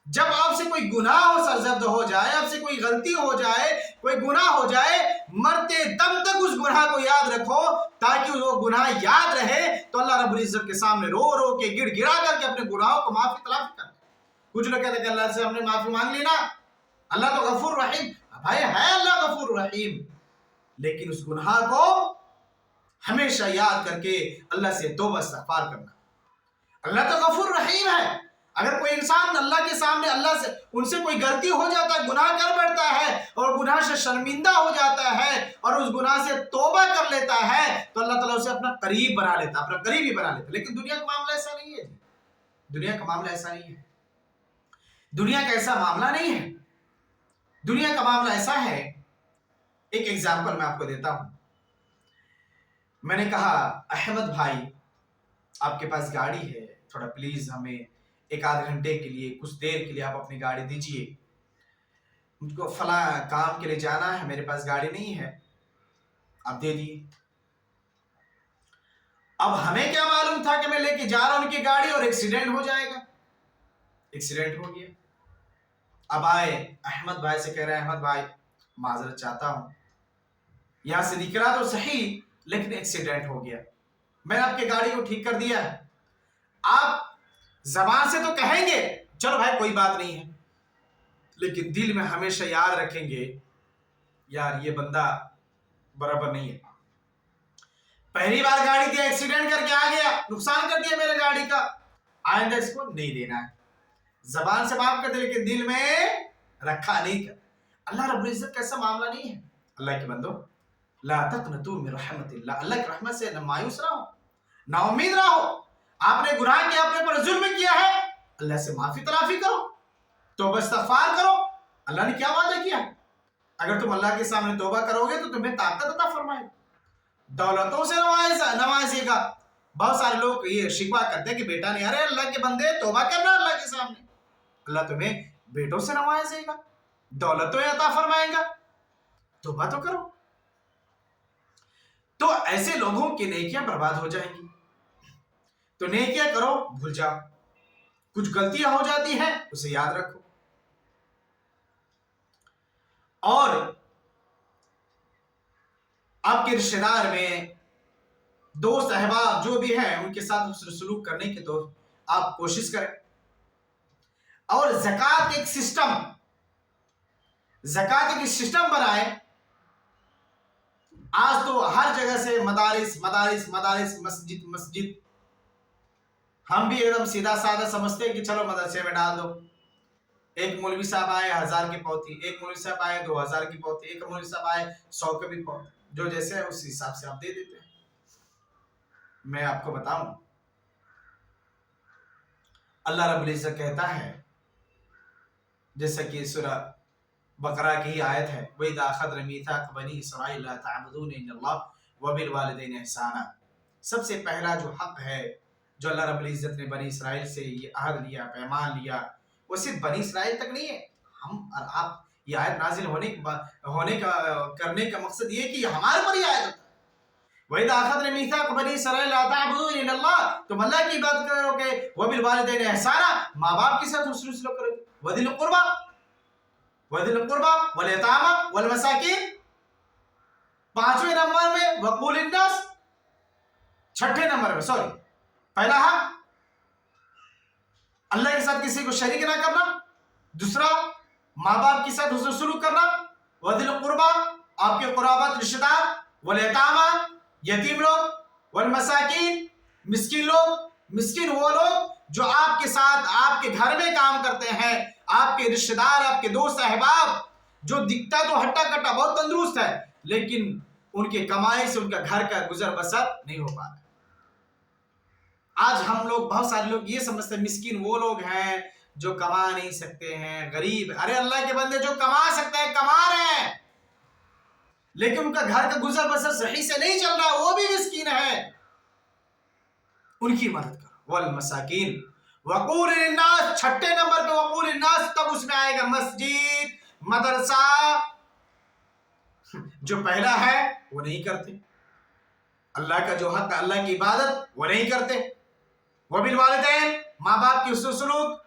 जब आपसे कोई गुनाह हो सरजद हो जाए, आपसे कोई गलती हो जाए, कोई गुनाह हो जाए, मरते दम तक उस गुनाह को याद रखो, ताकि वो गुनाह याद रहे, तो अल्लाह रब्बुल इज्जत के सामने रो रो के, गिड़गिड़ा करके अपने गुनाहों को माफी तलाफी कर। कुछ लोग कहते हैं कि अल्लाह से हमने माफी मांग ली ना, अल्लाह तो गफूर रहीम, भाई है अल्लाह गफूर रहीम, लेकिन उस गुनाह को हमेशा याद करके अल्लाह से तौबा इस्तिग़फ़ार करना। अल्लाह तो गफूर रहीम है। अगर कोई इंसान अल्लाह के सामने, अल्लाह से उनसे कोई गलती हो जाता है, गुनाह कर बैठता है और गुनाह से शर्मिंदा हो जाता है और उस गुनाह से तौबा कर लेता है, तो अल्लाह ताला उसे अपना करीब बना लेता, अपना करीबी बना लेता। लेकिन दुनिया का मामला ऐसा नहीं है। दुनिया का मामला ऐसा नहीं है। दुनिया का ऐसा मामला नहीं है। दुनिया का मामला ऐसा है, एक एग्जाम्पल मैं आपको देता हूं। मैंने कहा, अहमद भाई आपके पास गाड़ी है, थोड़ा प्लीज हमें एक आध घंटे के लिए, कुछ देर के लिए आप अपनी गाड़ी दीजिए, मुझको फला काम के लिए जाना है, मेरे पास गाड़ी नहीं है, आप दे दिए। अब हमें क्या मालूम था कि मैं लेके जा रहा हूं उनकी गाड़ी और एक्सीडेंट हो जाएगा। एक्सीडेंट हो गया। अब आए अहमद भाई से कह रहे हैं, अहमद भाई माजरत चाहता हूं, यहां से दिख रहा तो सही, लेकिन एक्सीडेंट हो गया, मैंने आपकी गाड़ी को ठीक कर दिया है। आप जबान से तो कहेंगे चलो भाई कोई बात नहीं है, लेकिन दिल में हमेशा याद रखेंगे, यार ये बंदा बराबर नहीं है, पहली बार गाड़ी दिया, एक्सीडेंट करके आ गया, नुकसान कर दिया मेरे गाड़ी का, आइंदा इसको नहीं देना है। जबान से माफ कर दे, लेकिन दिल में रखा नहीं कर। अल्लाह रब्बुल इज्जत का ऐसा मामला नहीं है। अल्लाह के बंदो, ला तक़नतू मिन रहमतिल्लाह, अल्लाह की रहमत से न मायूस रहो, ना उम्मीद रहो। आपने गुनाह किया, अपने पर जुल्म किया है, अल्लाह से माफी तलाफी करो, तौबा इस्तिग़फ़ार करो। अल्लाह ने क्या वादा किया? अगर तुम अल्लाह के सामने तौबा करोगे तो तुम्हें ताकत अता फरमाएगा, दौलतों से नवाजेगा। बहुत सारे लोग ये शिकवा करते हैं कि बेटा नहीं, अरे अल्लाह के बंदे तौबा करना अल्लाह के सामने, अल्लाह तुम्हें बेटों से नवाजेगा, दौलतों अता फरमाएगा, तौबा तो करो। तो ऐसे लोगों की नेकियां बर्बाद हो जाएंगी। तो नेकियां करो, भूल जाओ। कुछ गलतियां हो जाती हैं, उसे याद रखो। और आपके रिश्तेदार में, दोस्त अहबाब जो भी हैं, उनके साथ हुस्न सलूक करने की तो आप कोशिश करें। और ज़कात एक सिस्टम बनाए। आज तो हर जगह से मदारिस मदारिस मदारिस, मस्जिद मस्जिद, हम भी एकदम सीधा साधा समझते हैं कि चलो मदरसे में डाल दो। एक मौलवी साहब आए 1000 की पौती, एक मौलवी साहब आए 2000 की पौती, एक मौलवी साहब आए 100 की भी पौती, जो जैसे है उस हिसाब से आप दे देते हैं। मैं आपको बताऊं, अल्लाह रब्बुल इज्जत कहता है, जैसा कि सूरह बकरा की ही आयत है, वइज़ा अख़ज़ना मीसाक़ बनी इसराईल ला तअबुदूना इल्लल्लाह व बिल वालिदैनि इहसाना। सबसे पहला जो हक है जो अल्लाह रब्बुल इज़्ज़त ने बनी इसराइल से ये अहद लिया, पैमान लिया, वो सिर्फ बनी इसराइल तक नहीं है। हम और आप, ये आयत नाजिल होने का करने का मकसद ये कि हमारे पर ये आयत वइज़ा अख़ज़ना मीसाक़ बनी इसराईल ला तअबुदूना इल्लल्लाह, तुम अल्लाह की इबादत करोगे, व बिल वालिदैनि इहसाना, माँ बाप के साथ हुस्न सलूक करोगे, वदिल कुर्बा वल यतामा वल मसाकिन। पांचवें नंबर में वक़ूल लिन्नास, छठे नंबर में सॉरी, पहला हक अल्लाह के साथ किसी को शरीक ना करना, दूसरा माँ बाप के साथ हुस्न सलूक करना, वदिल कुर्बा आपके कुराबत रिश्तेदार, वल यतामा यतीम लोग, वल मसाकिन मिस्किन लोग। मिस्किन वो लोग जो आपके साथ आपके घर में काम करते हैं, आपके रिश्तेदार, आपके दोस्त अहबाब, जो दिखता तो हट्टा कट्टा बहुत तंदुरुस्त है, लेकिन उनके कमाई से उनका घर का गुजर बसर नहीं हो पा रहा। आज हम लोग, बहुत सारे लोग ये समझते हैं मिस्किन वो लोग हैं जो कमा नहीं सकते हैं, गरीब। अरे अल्लाह के बंदे, जो कमा सकते हैं कमा रहे हैं, लेकिन उनका घर का गुजर बसर सही से नहीं चल रहा, वो भी मिस्किन है, उनकी मदद करो। वल मसाकिन वक़ूल लिन्नास, छठे नंबर पे वक़ूल लिन्नास, तब उसमें आएगा मस्जिद, मदरसा। जो पहला है वो नहीं करते, अल्लाह का जो हक, अल्लाह की इबादत वो नहीं करते। वो बिल वालिदैन, माँ बाप की हुस्न सलूक,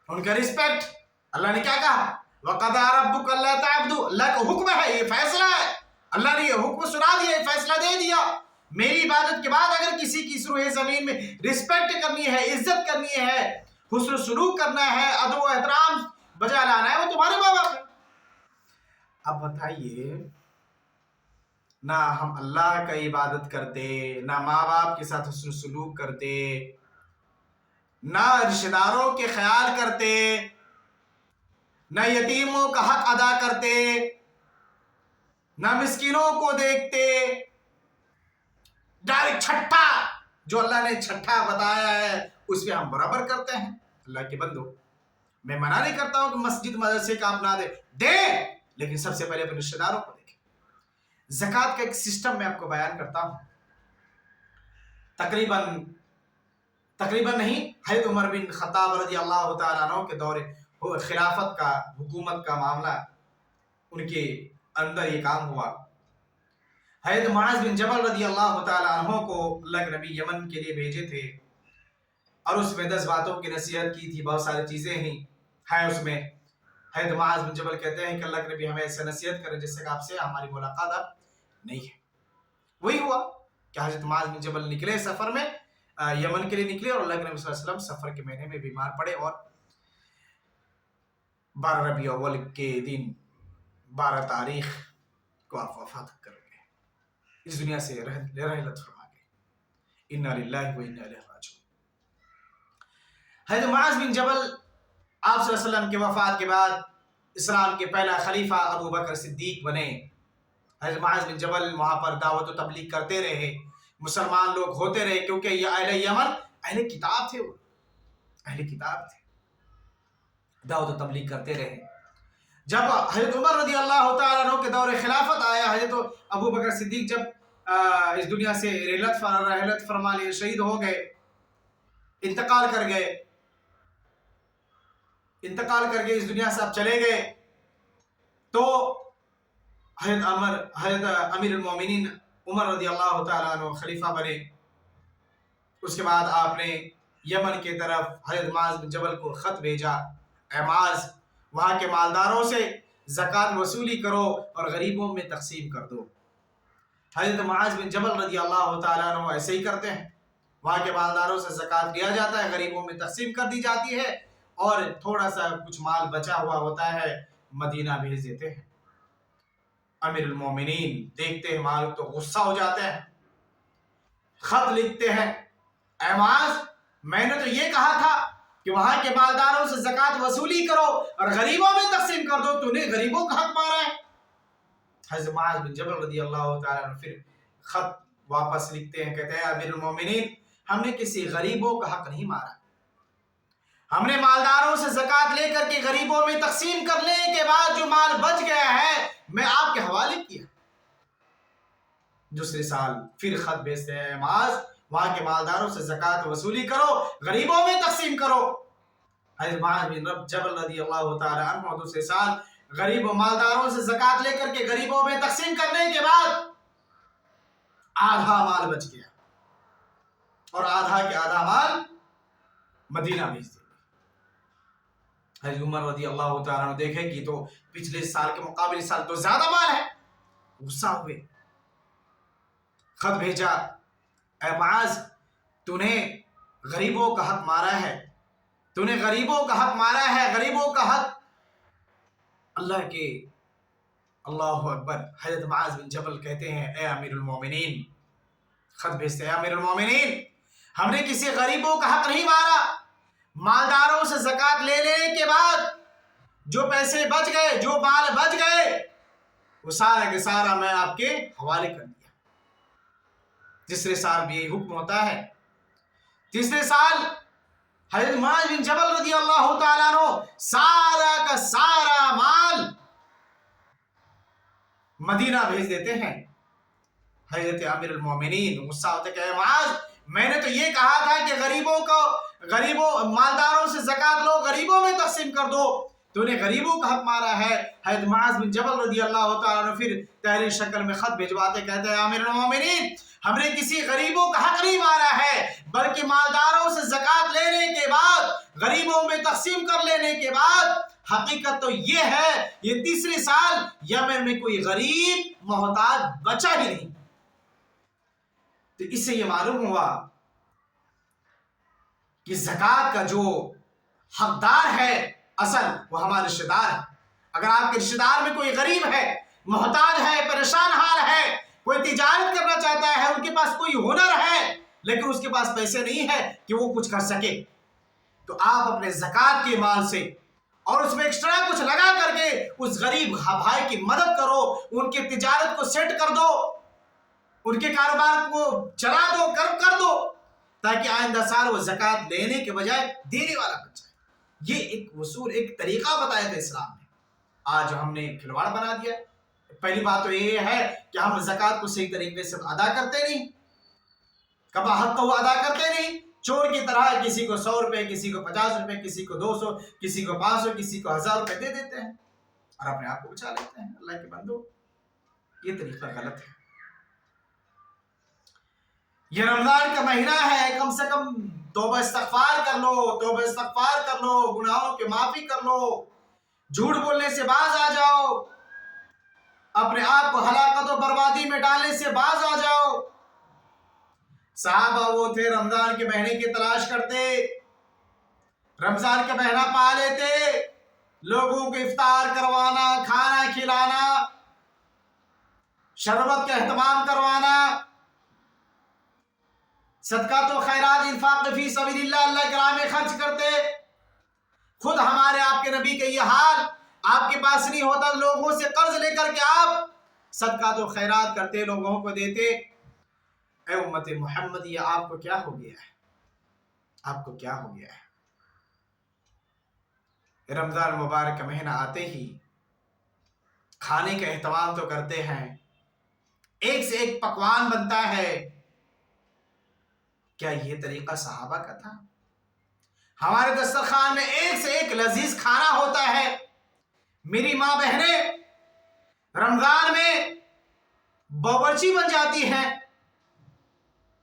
उनका रिस्पेक्ट। अल्लाह ने क्या कहा, वक़ज़ा रब्बुक अल्ला तअबुदू, अल्लाह का हुक्म है, ये फैसला है, अल्लाह ने ये हुक्म सुना दिया, ये फैसला दे दिया। मेरी इबादत के बाद अगर किसी की रूह ज़मीन में रिस्पेक्ट करनी है, इज्जत करनी है, हुस्न सलूक करना है, अदब व एहतराम बजा लाना है, वो तुम्हारे माँ बाप है। अब बताइए, ना हम अल्लाह का इबादत करते, ना माँ बाप के साथ हुस्न सलूक करते, ना रिश्तेदारों के ख्याल करते, ना यतीमों का हक अदा करते, ना मिस्किनों को देखते, डायरेक्ट छठा जो अल्लाह ने छठा बताया है उस पर हम बराबर करते हैं। अल्लाह के बंदो, मैं मना नहीं करता हूं कि मस्जिद मदरसे का अपना दे, लेकिन सबसे पहले अपने रिश्तेदारों को देखें। ज़कात का एक सिस्टम मैं आपको बयान करता हूं। तकरीबन नहीं, हज़रत उमर बिन खत्ताब रज़ी अल्लाह तआला अन्हु के दौरे खिलाफत का, हुकूमत का मामला, उनके अंदर ये काम हुआ। हज़रत मुआज़ बिन जबल रज़ी अल्लाह तआला अन्हु को अल्लाह के नबी यमन के लिए भेजे थे, और उसमें 10 बातों की नसीहत की थी, बहुत सारी चीज़ें ही हैं उसमें। हज़रत मुआज़ बिन जबल कहते हैं कि अल्लाह के नबी हमें ऐसे नसीहत करें जिससे आपसे हमारी मुलाकात अब नहीं है। वही हुआ कि हज़रत मुआज़ बिन जबल निकले सफ़र में, यमन के लिए निकले, और अल्लाह के नबी सल्लल्लाहु अलैहि वसल्लम सफ़र के महीने में बीमार पड़े, और 12 रबी अव्वल के दिन 12 तारीख को आप वफ़ात कर गए, इस दुनिया से रहलत फरमा गए। इन्ना लिल्लाहि व इन्ना इलैहि राजिऊन। हज़रत मुआज़ बिन जबल आप सल्लल्लाहु अलैहि वसल्लम के वफ़ात के बाद इस्लाम के पहला खलीफा अबू बकर सिद्दीक बने। हज़रत मुआज़ बिन जबल वहाँ पर दावत व तबलीग करते रहे, मुसलमान लोग होते रहे, क्योंकि ये अहले यमन अहले किताब थे, वो अहले किताब थे, दावत व तबलीग करते रहे। जब हज़रत उमर रज़ी अल्लाह तआला अन्हु के दौरे खिलाफत आया, हज़रत अबू बकर सिद्दीक जब इस दुनिया से रहलत फरमा लिए, शहीद हो गए, इंतकाल करके इस दुनिया से अब चले गए, तो हज़रत अमीरुल मोमिनीन उमर रज़ी अल्लाह तआला अन्हु खलीफा बने। उसके बाद आपने यमन के तरफ हज़रत मुआज़ बिन जबल को ख़त भेजा, ऐ मुआज़, वहाँ के मालदारों से ज़कात वसूली करो और गरीबों में तकसीम कर दो। हज़रत मुआज़ बिन जबल रज़ी अल्लाह तआला अन्हु ऐसे ही करते हैं, वहाँ के मालदारों से ज़कात लिया जाता है, गरीबों में तकसीम कर दी जाती है, और थोड़ा सा कुछ माल बचा हुआ होता है, मदीना भेज देते हैं। अमीरुल मोमिनीन देखते हैं माल तो गुस्सा हो जाते हैं, खत लिखते हैं, ऐ मुआज़, मैंने तो ये कहा था कि वहां के मालदारों से ज़कात वसूली करो और गरीबों में तकसीम कर दो, तूने गरीबों का हक मारा है। हज़रत मुआज़ बिन जबल रज़ी अल्लाह तआला अन्हु फिर खत वापस लिखते हैं, कहते हैं, अमीरुल मोमिनीन, हमने किसी गरीबों का हक नहीं मारा, हमने मालदारों से ज़कात लेकर के गरीबों में तकसीम करने के बाद जो माल बच गया है मैं आपके हवाले किया। दूसरे साल फिर खत भेजते हैं, माज वहां के मालदारों से ज़कात वसूली करो, गरीबों में तकसीम करो। हज़रत मुआज़ बिन जबल रज़ियल्लाहु ताला अन्हु दूसरे साल गरीब मालदारों से ज़कात लेकर के गरीबों में तकसीम करने के बाद आधा माल बच गया और आधा के आधा माल मदीना भेज दिया। हज़रत उमर रज़ियल्लाहु ताला ने देखे कि तो पिछले साल के मुकाबले साल तो ज्यादा माल है, गुस्सा हुए, खत भेजा, ऐ मुआज़ तूने गरीबों का हक मारा है, तूने गरीबों का हक मारा है, गरीबों का हक अल्लाह के। अल्लाहु अकबर। हज़रत मुआज़ बिन जबल कहते हैं, ए अमीरुल मोमिनीन, खत भेजते हैं, अमीरुल मोमिनीन हमने किसी गरीबों का हक नहीं मारा, मालदारों से ज़कात ले लेने के बाद जो पैसे बच गए, जो माल बच गए, वो सारा के सारा मैं आपके हवाले कर दिया। तीसरे साल भी यही हुक्म होता है। तीसरे साल हज़रत मुआज़ बिन जबल रज़ियल्लाहु ताला अन्हु सारा का सारा माल मदीना भेज देते हैं। हज़रत अमीरुल मोमिनीन गुस्सा होते कि मुआज़ मैंने तो ये कहा था कि गरीबों मालदारों से ज़कात लो, गरीबों में तकसीम कर दो, तूने गरीबों का हक मारा है। हज़रत मुआज़ बिन जबल रज़ियल्लाहु ताला अन्हु फिर तहरीर शक्ल में खत भिजवाते कहते हैं, अमीरुल मोमिनीन हमने किसी गरीबों का हक नहीं मारा है, बल्कि मालदारों से ज़कात लेने के बाद गरीबों में तकसीम कर लेने के बाद हकीकत तो ये है, ये तीसरे साल यमन में कोई गरीब मोहताज बचा ही नहीं। तो इससे ये मालूम हुआ कि ज़कात का जो हकदार है असल वो हमारे रिश्तेदार है। अगर आपके रिश्तेदार में कोई गरीब है, मोहताज है, परेशान हाल है, कोई तिजारत करना चाहता है, उनके पास कोई हुनर है लेकिन उसके पास पैसे नहीं है कि वो कुछ कर सके, तो आप अपने ज़कात के माल से और उसमें एक्स्ट्रा कुछ लगा करके उस गरीब भाई की मदद करो, उनके तिजारत को सेट कर दो, उनके कारोबार को चला दो, कर दो, ताकि आइंदा साल वो ज़कात लेने के बजाय देने वाला बन जाए। ये एक वसूल, एक तरीका बताया था इस्लाम ने। आज हमने खिलवाड़ बना दिया। पहली बात तो ये है कि हम ज़कात को सही तरीके से अदा करते नहीं, कबा हक को अदा करते नहीं, चोर की तरह किसी को 100 रुपए, किसी को 50 रुपए, किसी को 200, किसी को 500, किसी को 1000 रुपए दे देते हैं और अपने आप को बचा लेते हैं। अल्लाह के बंदो, ये तरीका गलत है। ये रमजान का महीना है, कम से कम तौबा इस्तगफार कर लो, गुनाहों की माफी कर लो, झूठ बोलने से बाज आ जाओ, अपने आप को हलाकत और बर्बादी में डालने से बाज आ जाओ। साहबा वो थे रमजान के महीने की तलाश करते, रमजान का महीना पा लेते, लोगों को इफ्तार करवाना, खाना खिलाना, शरबत का एहतमाम करवाना, सदका तो खैरात, इंफाक फी सबीलिल्लाह, अल्लाह के राह में खर्च करते। खुद हमारे आपके नबी के ये हाल, आपके पास नहीं होता, लोगों से कर्ज लेकर के आप सदका तो खैरात करते, लोगों को देते। ऐ उम्मत मोहम्मद, ये आपको क्या हो गया है? आपको क्या हो गया है? रमजान मुबारक का महीना आते ही खाने का एहतमाम तो करते हैं, एक से एक पकवान बनता है। क्या ये तरीका सहाबा का था? हमारे दस्तरखान में एक से एक लजीज खाना होता है। मेरी माँ बहनें रमजान में बावर्ची बन जाती हैं,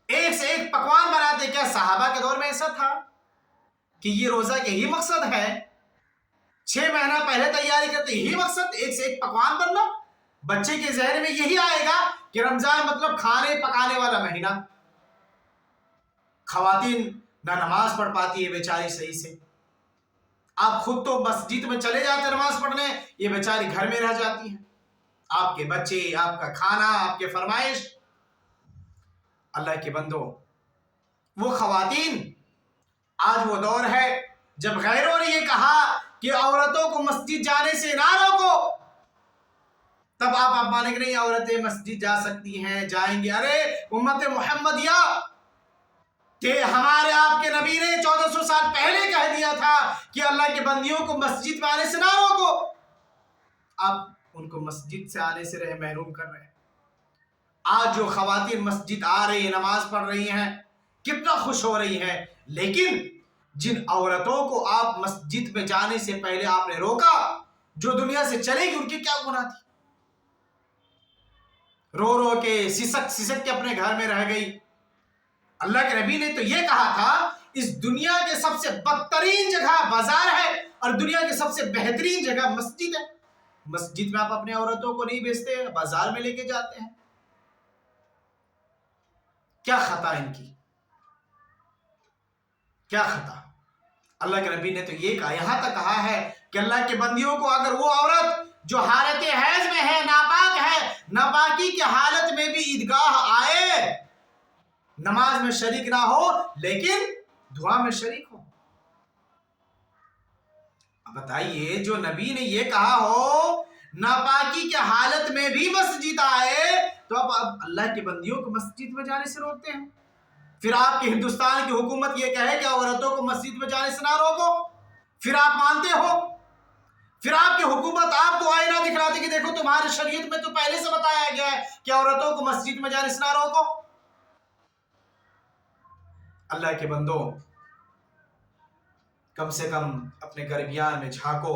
एक से एक पकवान बनाते। क्या सहाबा के दौर में ऐसा था कि ये रोजा के ही मकसद है? 6 महीना पहले तैयारी करते, यही मकसद, एक से एक पकवान बनना। बच्चे के जहन में यही आएगा कि रमजान मतलब खाने पकाने वाला महीना। खवातीन ना नमाज पढ़ पाती है बेचारी सही से, आप खुद तो मस्जिद में चले जाते नमाज पढ़ने, ये बेचारी घर में रह जाती है। आपके बच्चे, आपका खाना, आपके फरमाइश। अल्लाह के बंदो, वो खवातीन, आज वो दौर है जब गैरों ने ये कहा कि औरतों को मस्जिद जाने से ना रोको, तब आप मानेंगे नहीं औरतें मस्जिद जा सकती हैं, जाएंगे। अरे उम्मत मोहम्मदिया, کہ ہمارے آپ کے نبی نے 1400 سال پہلے کہہ دیا تھا کہ اللہ کے بندیوں کو مسجد میں آنے سے نہ روکو، آپ ان کو مسجد سے آنے سے رہے محروم کر رہے ہیں۔ آج جو خواتین مسجد آ رہی ہیں، نماز پڑھ رہی ہیں، کتنا خوش ہو رہی ہیں، لیکن جن عورتوں کو آپ مسجد میں جانے سے پہلے آپ نے روکا، جو دنیا سے چلے گی، ان کی کیا گناہ تھی؟ رو رو کے سسک سسک کے اپنے گھر میں رہ گئی۔ اللہ کے نبی نے تو یہ کہا تھا اس دنیا کے سب سے بدترین جگہ بازار ہے اور دنیا کے سب سے بہترین جگہ مسجد ہے۔ مسجد میں آپ اپنے عورتوں کو نہیں بیچتے، بازار میں لے کے جاتے ہیں۔ کیا خطا ان کی، کیا خطا؟ اللہ کے نبی نے تو یہ کہا، یہاں تک کہا ہے کہ اللہ کے بندیوں کو اگر وہ عورت جو حالت حیض میں ہے، ناپاک ہے، ناپاکی کی حالت میں بھی عیدگاہ آئے، نماز میں شریک نہ ہو لیکن دعا میں شریک ہو۔ اب بتائیے، جو نبی نے یہ کہا ہو ناپاکی کی حالت میں بھی مسجد آئے، تو اب اللہ کے بندیوں کو مسجد میں جانے سے روکتے ہیں؟ پھر آپ کے ہندوستان کی حکومت یہ کہے کہ عورتوں کو مسجد میں جانے سے نہ روکو، پھر آپ مانتے ہو؟ پھر آپ کی حکومت آپ کو آئینہ دکھلاتی کہ دیکھو تمہاری شریعت میں تو پہلے سے بتایا گیا ہے کہ عورتوں کو مسجد میں جانے سے نہ روکو۔ اللہ کے بندوں، کم سے کم اپنے گربیان میں جھانکو۔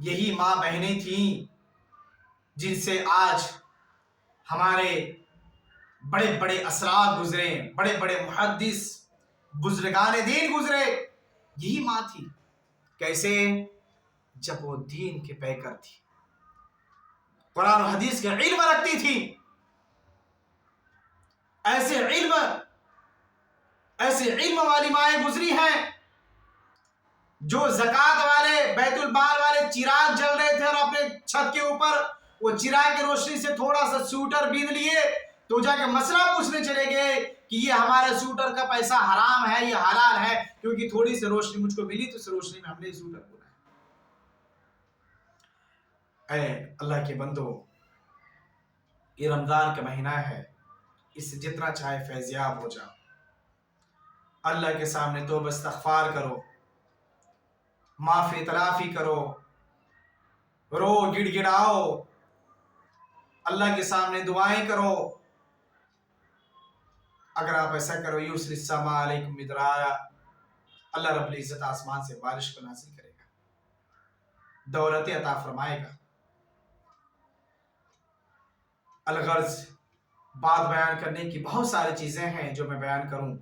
یہی ماں بہنیں تھیں جن سے آج ہمارے بڑے بڑے اسلاف گزرے، بڑے بڑے محدث بزرگان دین گزرے، یہی ماں تھی۔ کیسے؟ جب وہ دین کے پیکر تھی، قرآن و حدیث کے علم رکھتی تھی۔ ایسے علم والی مائیں گزری ہیں جو زکوٰۃ والے، بیت المال والے چراغ جل رہے تھے اور اپنے چھت کے اوپر وہ چراغ کی روشنی سے تھوڑا سا سوٹر بیند لیے تو جا کے مسئلہ پوچھنے چلے گئے کہ یہ ہمارے سوٹر کا پیسہ حرام ہے، یہ حلال ہے، کیونکہ تھوڑی سی روشنی مجھ کو ملی تو اس روشنی میں ہم نے سوٹر بولا ہے۔ اے اللہ کے بندو، یہ رمضان کا مہینہ ہے، اس سے جتنا چاہے فیضیاب ہو جاؤ، اللہ کے سامنے توبہ استغفار کرو، معافی تلافی کرو، رو گڑ گڑاؤ، اللہ کے سامنے دعائیں کرو۔ اگر آپ ایسا کرو، یرسل السماء علیکم مدرارا، اللہ رب العزت آسمان سے بارش کو نازل کرے گا، دولت عطا فرمائے گا۔ الغرض بات بیان کرنے کی بہت ساری چیزیں ہیں جو میں بیان کروں۔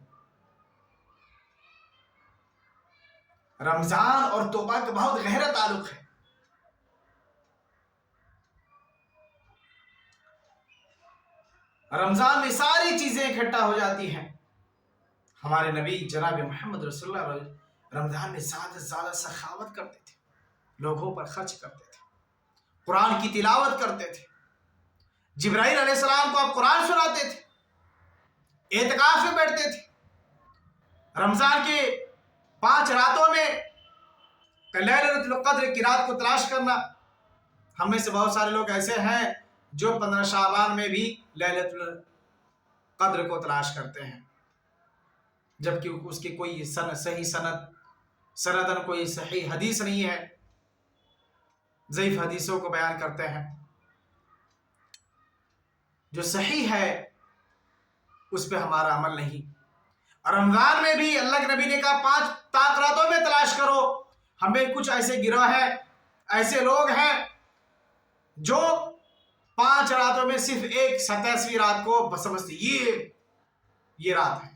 رمضان اور توبہ کا بہت گہرا تعلق ہے۔ رمضان میں ساری چیزیں اکٹھا ہو جاتی ہیں۔ ہمارے نبی جناب محمد رسول اللہ رمضان میں زیادہ سے زیادہ سخاوت کرتے تھے، لوگوں پر خرچ کرتے تھے، قرآن کی تلاوت کرتے تھے، جبرائیل علیہ السلام کو آپ قرآن سناتے تھے، اعتکاف میں بیٹھتے تھے۔ رمضان کے 5 راتوں میں لیلۃ القدر کی رات کو تلاش کرنا، ہم میں سے بہت سارے لوگ ایسے ہیں جو 15 شعبان میں بھی لیلۃ القدر کو تلاش کرتے ہیں، جبکہ اس کی کوئی صحیح سندن کوئی صحیح حدیث نہیں ہے، ضعیف حدیثوں کو بیان کرتے ہیں۔ جو صحیح ہے اس پہ ہمارا عمل نہیں۔ رمضان میں بھی اللہ کے نبی نے کہا 5 راتوں میں تلاش کرو۔ ہمیں کچھ ایسے گروہ ہیں، ایسے لوگ ہیں جو 5 راتوں میں صرف ایک 27ویں رات کو سمجھتے یہ رات ہے۔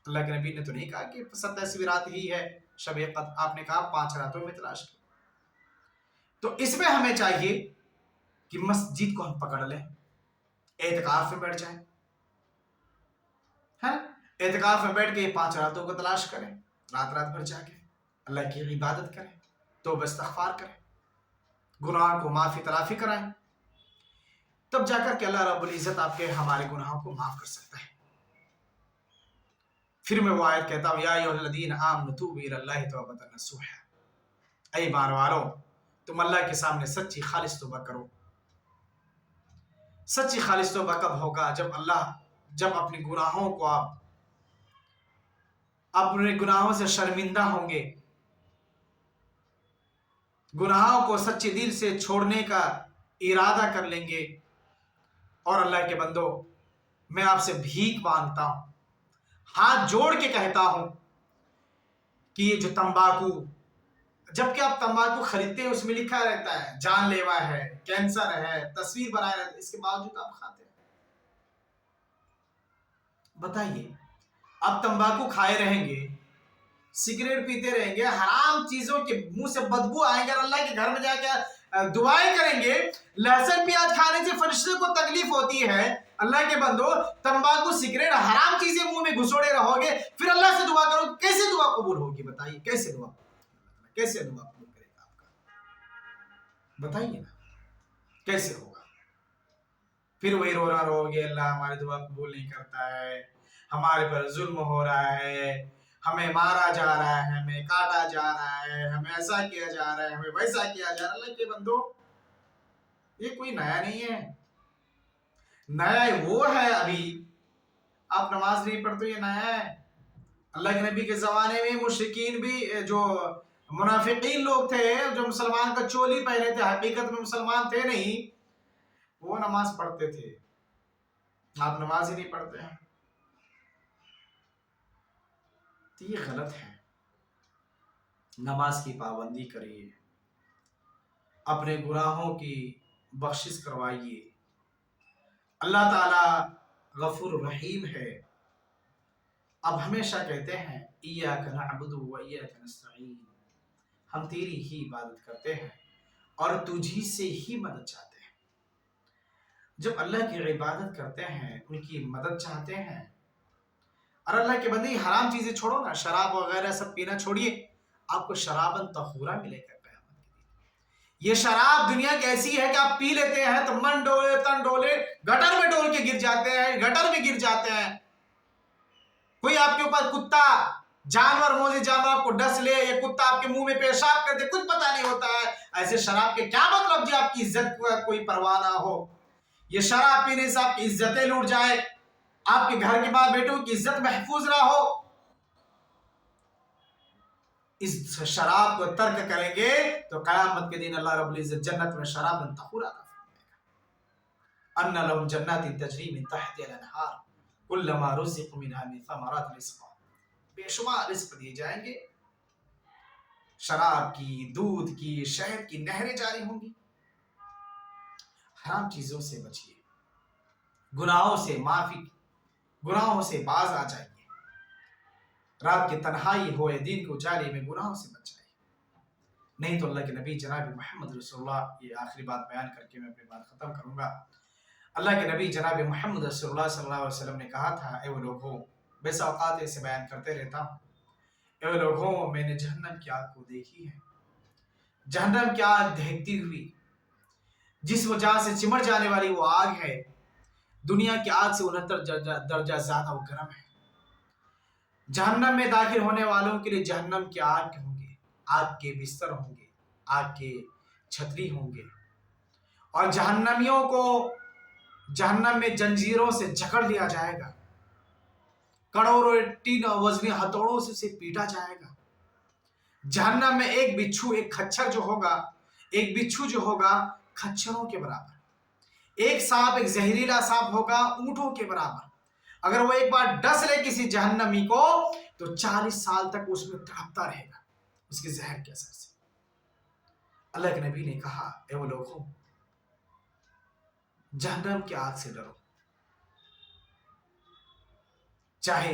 اللہ کے نبی نے تو نہیں کہا کہ 27ویں رات ہی ہے شب قدر، آپ نے کہا 5 راتوں میں تلاش کرو۔ تو اس میں ہمیں چاہیے کہ مسجد کو ہم پکڑ لیں، اعتکاف میں بیٹھ جائیں، ہے نا؟ اعتکاف میں بیٹھ کے 5 راتوں کو تلاش کریں، رات بھر جاگیں، اللہ کی عبادت کریں، توبہ استغفار کریں، گناہ کو معافی تلافی کرائیں، تب جا کر کے اللہ رب العزت آپ کے ہمارے گناہوں کو معاف کر سکتا ہے۔ پھر میں وہ آیت کہتا ہوں، یا ایھا الذین آمنوا توبوا الی اللہ توبۃ نصوحا، اے ایمان والو تم اللہ کے سامنے سچی خالص توبہ کرو۔ سچی خالص توبہ کب ہوگا؟ جب اللہ जब अपने गुनाहों को आप अपने गुनाहों से शर्मिंदा होंगे, गुनाहों को सच्चे दिल से छोड़ने का इरादा कर लेंगे, और अल्लाह के बंदो मैं आपसे भीख मांगता हूं, हाथ जोड़ के कहता हूं कि ये जो तंबाकू, जबकि आप तंबाकू खरीदते हैं उसमें लिखा रहता है जानलेवा है, कैंसर है, तस्वीर बनाए रहते हैं, इसके बावजूद आप खाते हैं। बताइए, आप तंबाकू खाए रहेंगे, सिगरेट पीते रहेंगे, हराम चीजों के मुंह से बदबू आएंगे, और अल्लाह के घर में जाके दुआएं करेंगे। लहसुन प्याज खाने से फरिश्ते को तकलीफ होती है, अल्लाह के बंदो तंबाकू सिगरेट हराम चीजें मुंह में घुसोड़े रहोगे, फिर अल्लाह से दुआ करो, कैसे दुआ कबूल होगी? बताइए कैसे दुआ कबूल करेगा आपका? बताइए ना, कैसे होगा? फिर वही रोना रहोगे, अल्लाह हमारी दुआ कबूल नहीं करता है, हमारे पर जुल्म हो रहा है, हमें मारा जा रहा है, हमें काटा जा रहा है, हमें ऐसा किया जा रहा है, हमें वैसा किया जा रहा है। अल्लाह के बंदो ये कोई नया नहीं है, नया वो है अभी आप नमाज नहीं पढ़ते, ये नया है। अल्लाह के नबी के जमाने में मुशरिकीन भी, जो मुनाफिकीन लोग थे, जो मुसलमान का चोली पहने थे, हकीकत में मुसलमान थे नहीं, वो नमाज पढ़ते थे, आप नमाज ही नहीं पढ़ते हैं, तो ये गलत है। नमाज की पाबंदी करिए, अपने गुनाहों की बख्शिश करवाइए। अल्लाह ताला गफूर रहीम है। अब हमेशा कहते हैं इय्याका नअबुदु व इय्याका नस्तईन, हम तेरी ही इबादत करते हैं और तुझी से ही मदद चाहते हैं। जब अल्लाह की इबादत करते हैं, उनकी मदद चाहते हैं, और अल्लाह के बंदे हराम चीजें छोड़ो ना, शराब वगैरह सब पीना छोड़िए, आपको शराबन तहूरा मिलेगा क़यामत के दिन। ये शराब दुनिया की ऐसी है कि आप पी लेते हैं तो मन डोले तन डोले, गटर में डोल के गिर जाते हैं, गटर में गिर जाते हैं। कोई आपके ऊपर कुत्ता, जानवर, मोजे जानवर आपको डस ले, या कुत्ता आपके मुंह में पेशाब कर दे, कुछ पता नहीं होता है। ऐसे शराब के क्या मतलब जी आपकी इज्जत का कोई परवाह ना हो। ये शराब पीने से आपकी इज्जतें लूट जाए, आपके घर के बाद बेटों की इज्जत महफूज ना हो, इस शराब को तर्क करेंगे तो क़यामत के दिन अल्लाह रब्बुल इज्जत जन्नत में शराबन तहूरा अता फरमाएगा। अन्ना लहुम जन्नातिन तजरी मिन तहतिहा अल-अनहार कुल्लमा रुज़िक़ू मिनहा मिन समरात रिज़्क़ा, बेशुमार रिज़्क दिए जाएंगे, शराब की, दूध की, शहद की नहरें जारी होंगी। हराम चीजों से बचिए, गुनाहों से माफी, गुनाहों से बाज आ जाइए, रात की तन्हाई हो या दिन के उजाले में गुनाहों से बच जाइए। नहीं तो अल्लाह के नबी जनाब मोहम्मद रसूलुल्लाह, ये आखिरी बात बयान करके मैं अपनी बात खत्म करूंगा। अल्लाह के नबी जनाब मोहम्मद रसूलुल्लाह सल्लल्लाहु अलैहि वसल्लम ने कहा था, ए वो लोगों, वैसा औकात ऐसे बयान करते रहता हूँ, ए वो लोगों, मैंने जहन्नम की आग को देखी है, जहन्नम की आग देखती हुई, जिस वजह से चिमट जाने वाली वो आग है, दुनिया की आग से 69 दर्जा ज्यादा वो गर्म है। जहन्नम में दाखिल होने वालों के लिए जहन्नम के आग होंगे, आग के बिस्तर होंगे, आग के छतरी होंगे, और जहन्नमियों को जहन्नम में जंजीरों से जकड़ लिया जाएगा, करोड़ों टीन वजनी हथौड़ों से उसे पीटा जाएगा। जहन्नम में एक बिच्छू, एक खच्चर जो होगा, एक बिच्छू जो होगा खच्चरों के बराबर, एक सांप, एक जहरीला सांप होगा ऊंटों के बराबर। अगर वो एक बार डस ले किसी जहन्नमी को तो 40 साल तक उसमें तड़पता रहेगा उसके जहर के असर से। अल्लाह के नबी ने कहा, ए वो लोगों, जहन्नम की आग से डरो, चाहे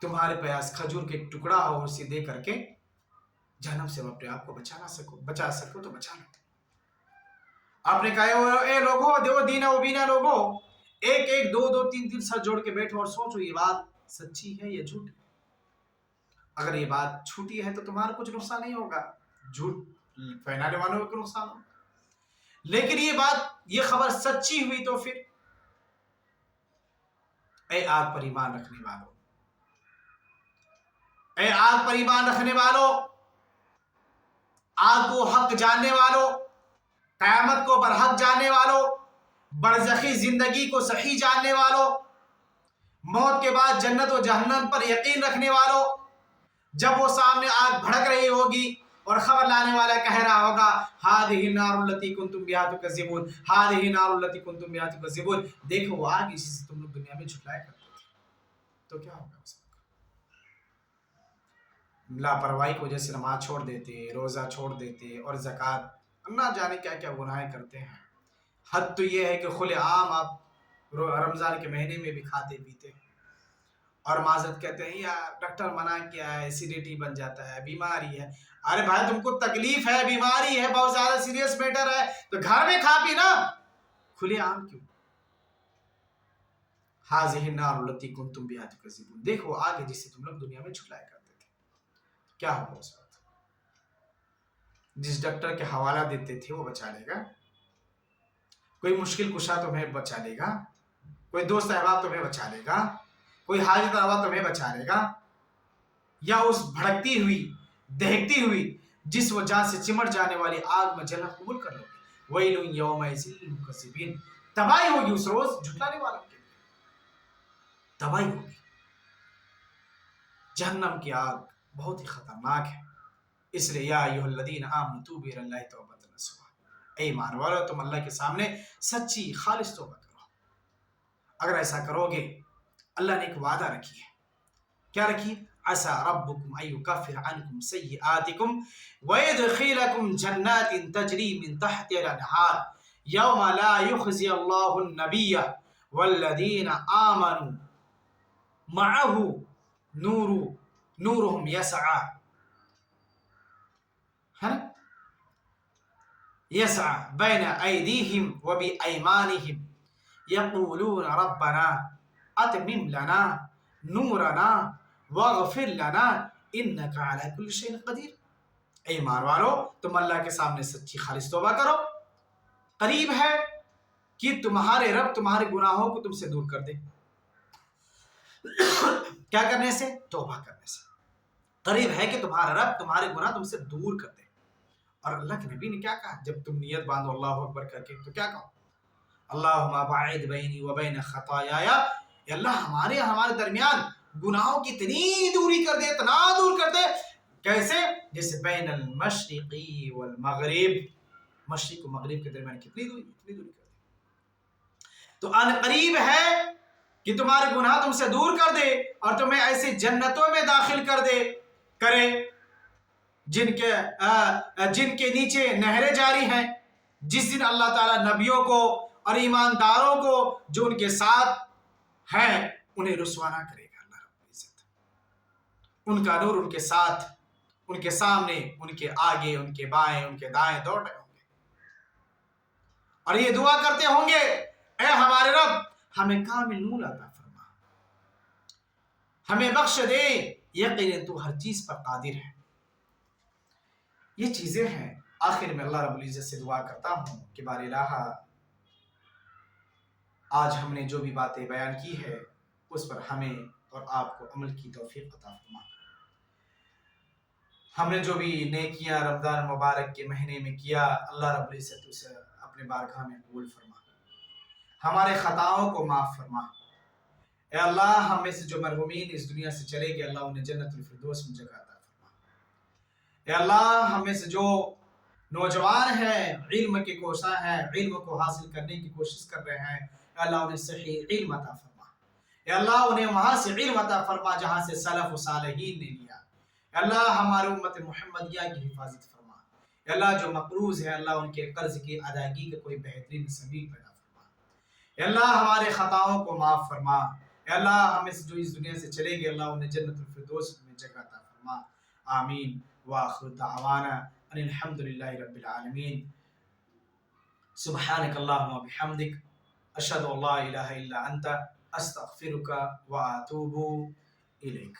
तुम्हारे पास खजूर के टुकड़ा हो, उसे दे करके जहन्नम से अपने आप को बचा सको तो बचा लो। आपने कहा, ए लोगों, देवो दीना वो बीना लोगों, एक एक दो दो तीन तीन सर जोड़ के बैठो और सोचो ये बात सच्ची है या झूठी। अगर ये बात झूठी है तो तुम्हारा कुछ नुकसान नहीं होगा, झूठ फैलाने वालों को नुकसान होगा। लेकिन ये खबर सच्ची हुई तो फिर, ए आग पर ईमान रखने वालों, ए आग पर ईमान रखने वालों, आग को हक जानने वालों, क़यामत को बरहक जानने वालों, बरज़खी जिंदगी को सही जानने वालों, मौत के बाद जन्नत व जहन्नम पर यकीन रखने वालों, जब वो सामने आग भड़क रही होगी और खबर लाने वाला कह रहा होगा हादिही नारुल्लती कुंतुम बिहा तुकज़्ज़िबून, हादिही नारुल्लती कुंतुम बिहा तुकज़्ज़िबून, देखो वो आग जिसे तुम लोग दुनिया में झुटलाया करते थे, तो क्या होगा उस वक्त? लापरवाही की वजह से नमाज छोड़ देते, रोज़ा छोड़ देते और ज़कात, ना जाने क्या क्या गुनाहें करते हैं। हद तो ये है कि खुले आम आप रमज़ान के महीने में भी खाते पीते हैं और माजरत कहते हैं यार डॉक्टर मना किया है, एसिडिटी बन जाता है, बीमारी है। अरे भाई तुमको तकलीफ है, बीमारी है, बहुत ज़्यादा सीरियस मैटर है, तो घर में खा पी ना, खुले आम क्यों? हाज़िही नारुल्लती कुंतुम बिहा तुकज़्ज़िबून, देखो आगे जिसे तुम लोग दुनिया में झुटलाया करते थे, क्या होगा उस वक्त? जिस डॉक्टर के हवाला देते थे वो बचा लेगा? कोई मुश्किल कुशा तुम्हें बचा लेगा? कोई दोस्त अहबाब तुम्हें बचा लेगा? कोई हाजिर रवा तुम्हें बचा लेगा? या उस भड़कती हुई दहकती हुई जिस वजह से चिमट जाने वाली आग में जलना कबूल कर लोगे? वैलुन यौमइज़िल लिलमुकज़्ज़िबीन, तबाही होगी उस रोज झुटलाने वालों के लिए, तबाही होगी। जहन्नम की आग बहुत ही खतरनाक है, इसलिए या अय्युहल्लज़ीना आमनू तूबू इलल्लाहि तौबतन नसूहा, ऐ ईमान वालों तुम अल्लाह के सामने सच्ची खालिस तौबा करो। अगर ऐसा करोगे, अल्लाह ने एक वादा रखी है, क्या रखी? असा रब्बुकुम अय्युकफ्फिर अन्कुम सय्यिआतिकुम व यदखिलकुम जन्नातिन तजरी मिन तहतिहा अल-अनहार यौमा ला युख़ज़ी अल्लाहु अन-नबिय्य वल्लज़ीना आमनू मअहू नूरुहुम यसआ, है ना, यसआ बैन अयदीहिम व बिअयमानिहिम यक़ूलून रब्बना अतमिम लना नूरना वग़फ़िर लना इन्नका अला कुल्लि शैइन क़दीर। ऐ ईमान वालों तुम अल्लाह के सामने सच्ची खालिस तौबा करो, करीब है कि तुम्हारे रब तुम्हारे गुनाहों को तुमसे दूर कर दे। क्या करने से? तौबा करने से। करीब है कि तुम्हारा रब तुम्हारे गुनाह तुमसे दूर कर दे। और अल्लाह के नबी ने क्या कहा जब तुम नियत बांधो अल्लाहु अकबर करके, तो क्या कहो? अल्लाहुम्मा बाइद बैनी व बैन खतायाया, अल्लाह हमारे दरमियान गुनाहों की इतनी दूरी कर दे, इतना दूर कर दे। कैसे? जैसे बैनल मशरिक़ी वल मग़रिब, मशरिक़ और मग़रिब के दरमियान कितनी दूरी कर दे। तो अन करीब है कि तुम्हारे गुनाह तुमसे दूर कर दे और तुम्हें ऐसी जन्नतों में दाखिल करे जिनके नीचे नहरें जारी हैं। जिस दिन अल्लाह ताला नबियों को और ईमानदारों को जो उनके साथ हैं उन्हें रुसवाना करेगा अल्लाह रब्बुल इज्जत। उनका नूर उनके साथ, उनके सामने, उनके आगे, उनके बाएं, उनके दाएं दौड़ रहे होंगे और ये दुआ करते होंगे, ऐ हमारे रब हमें कामिल नूर अता फरमा, हमें बख्श दे, यकीनन तू हर चीज पर कादिर है। ये चीजें हैं। आखिर में अल्लाह रब्बुल इज्जत से दुआ करता हूँ कि बारे इलाहा आज हमने जो भी बातें बयान की है उस पर हमें और आपको अमल की तौफीक अता फरमा। हमने जो भी नेकियां रमज़ान मुबारक के महीने में किया, अल्लाह रब्बुल इज्जत उसे अपने बारगाह में कबूल फरमा, हमारे खताओं को माफ़ फरमा। ए अल्लाह हम में से जो मरहूमीन इस दुनिया से चले गए, अल्लाह उन्हें जन्नतुल फिरदौस में जगह अता फरमा। ए अल्लाह हम में से जो नौजवान हैं, इल्म के कोशा हैं, इल्म को हासिल करने की कोशिश कर रहे हैं, अल्लाह उन्हें सही इल्म अता फरमा। ए अल्लाह उन्हें वहाँ से इल्म अता फरमा जहाँ से सलफ़ व सालिहीन ने लिया। अल्लाह हमारे उम्मत मुहम्मदिया की हिफाजत फरमा। अल्लाह जो मकरूज है, अल्लाह उनके कर्ज की अदायगी का कोई बेहतरीन सबील पैदा फरमा। अल्लाह हमारे खताओं को माफ़ फरमा। अल्लाह हमें जो इस दुनिया से चले गए, अल्लाह उन्हें जन्नतुल फिरदौस में जगह अता फरमा। आमीन व आखिर दावाना अनिल हम्दुलिल्लाहि रब्बिल आलमीन। सुब्हानक अल्लाहुम्मा व बिहम्दिक अशहदु अल्ला इलाहा इल्ला अंता अस्तगफिरुका व अतूबु इलैक।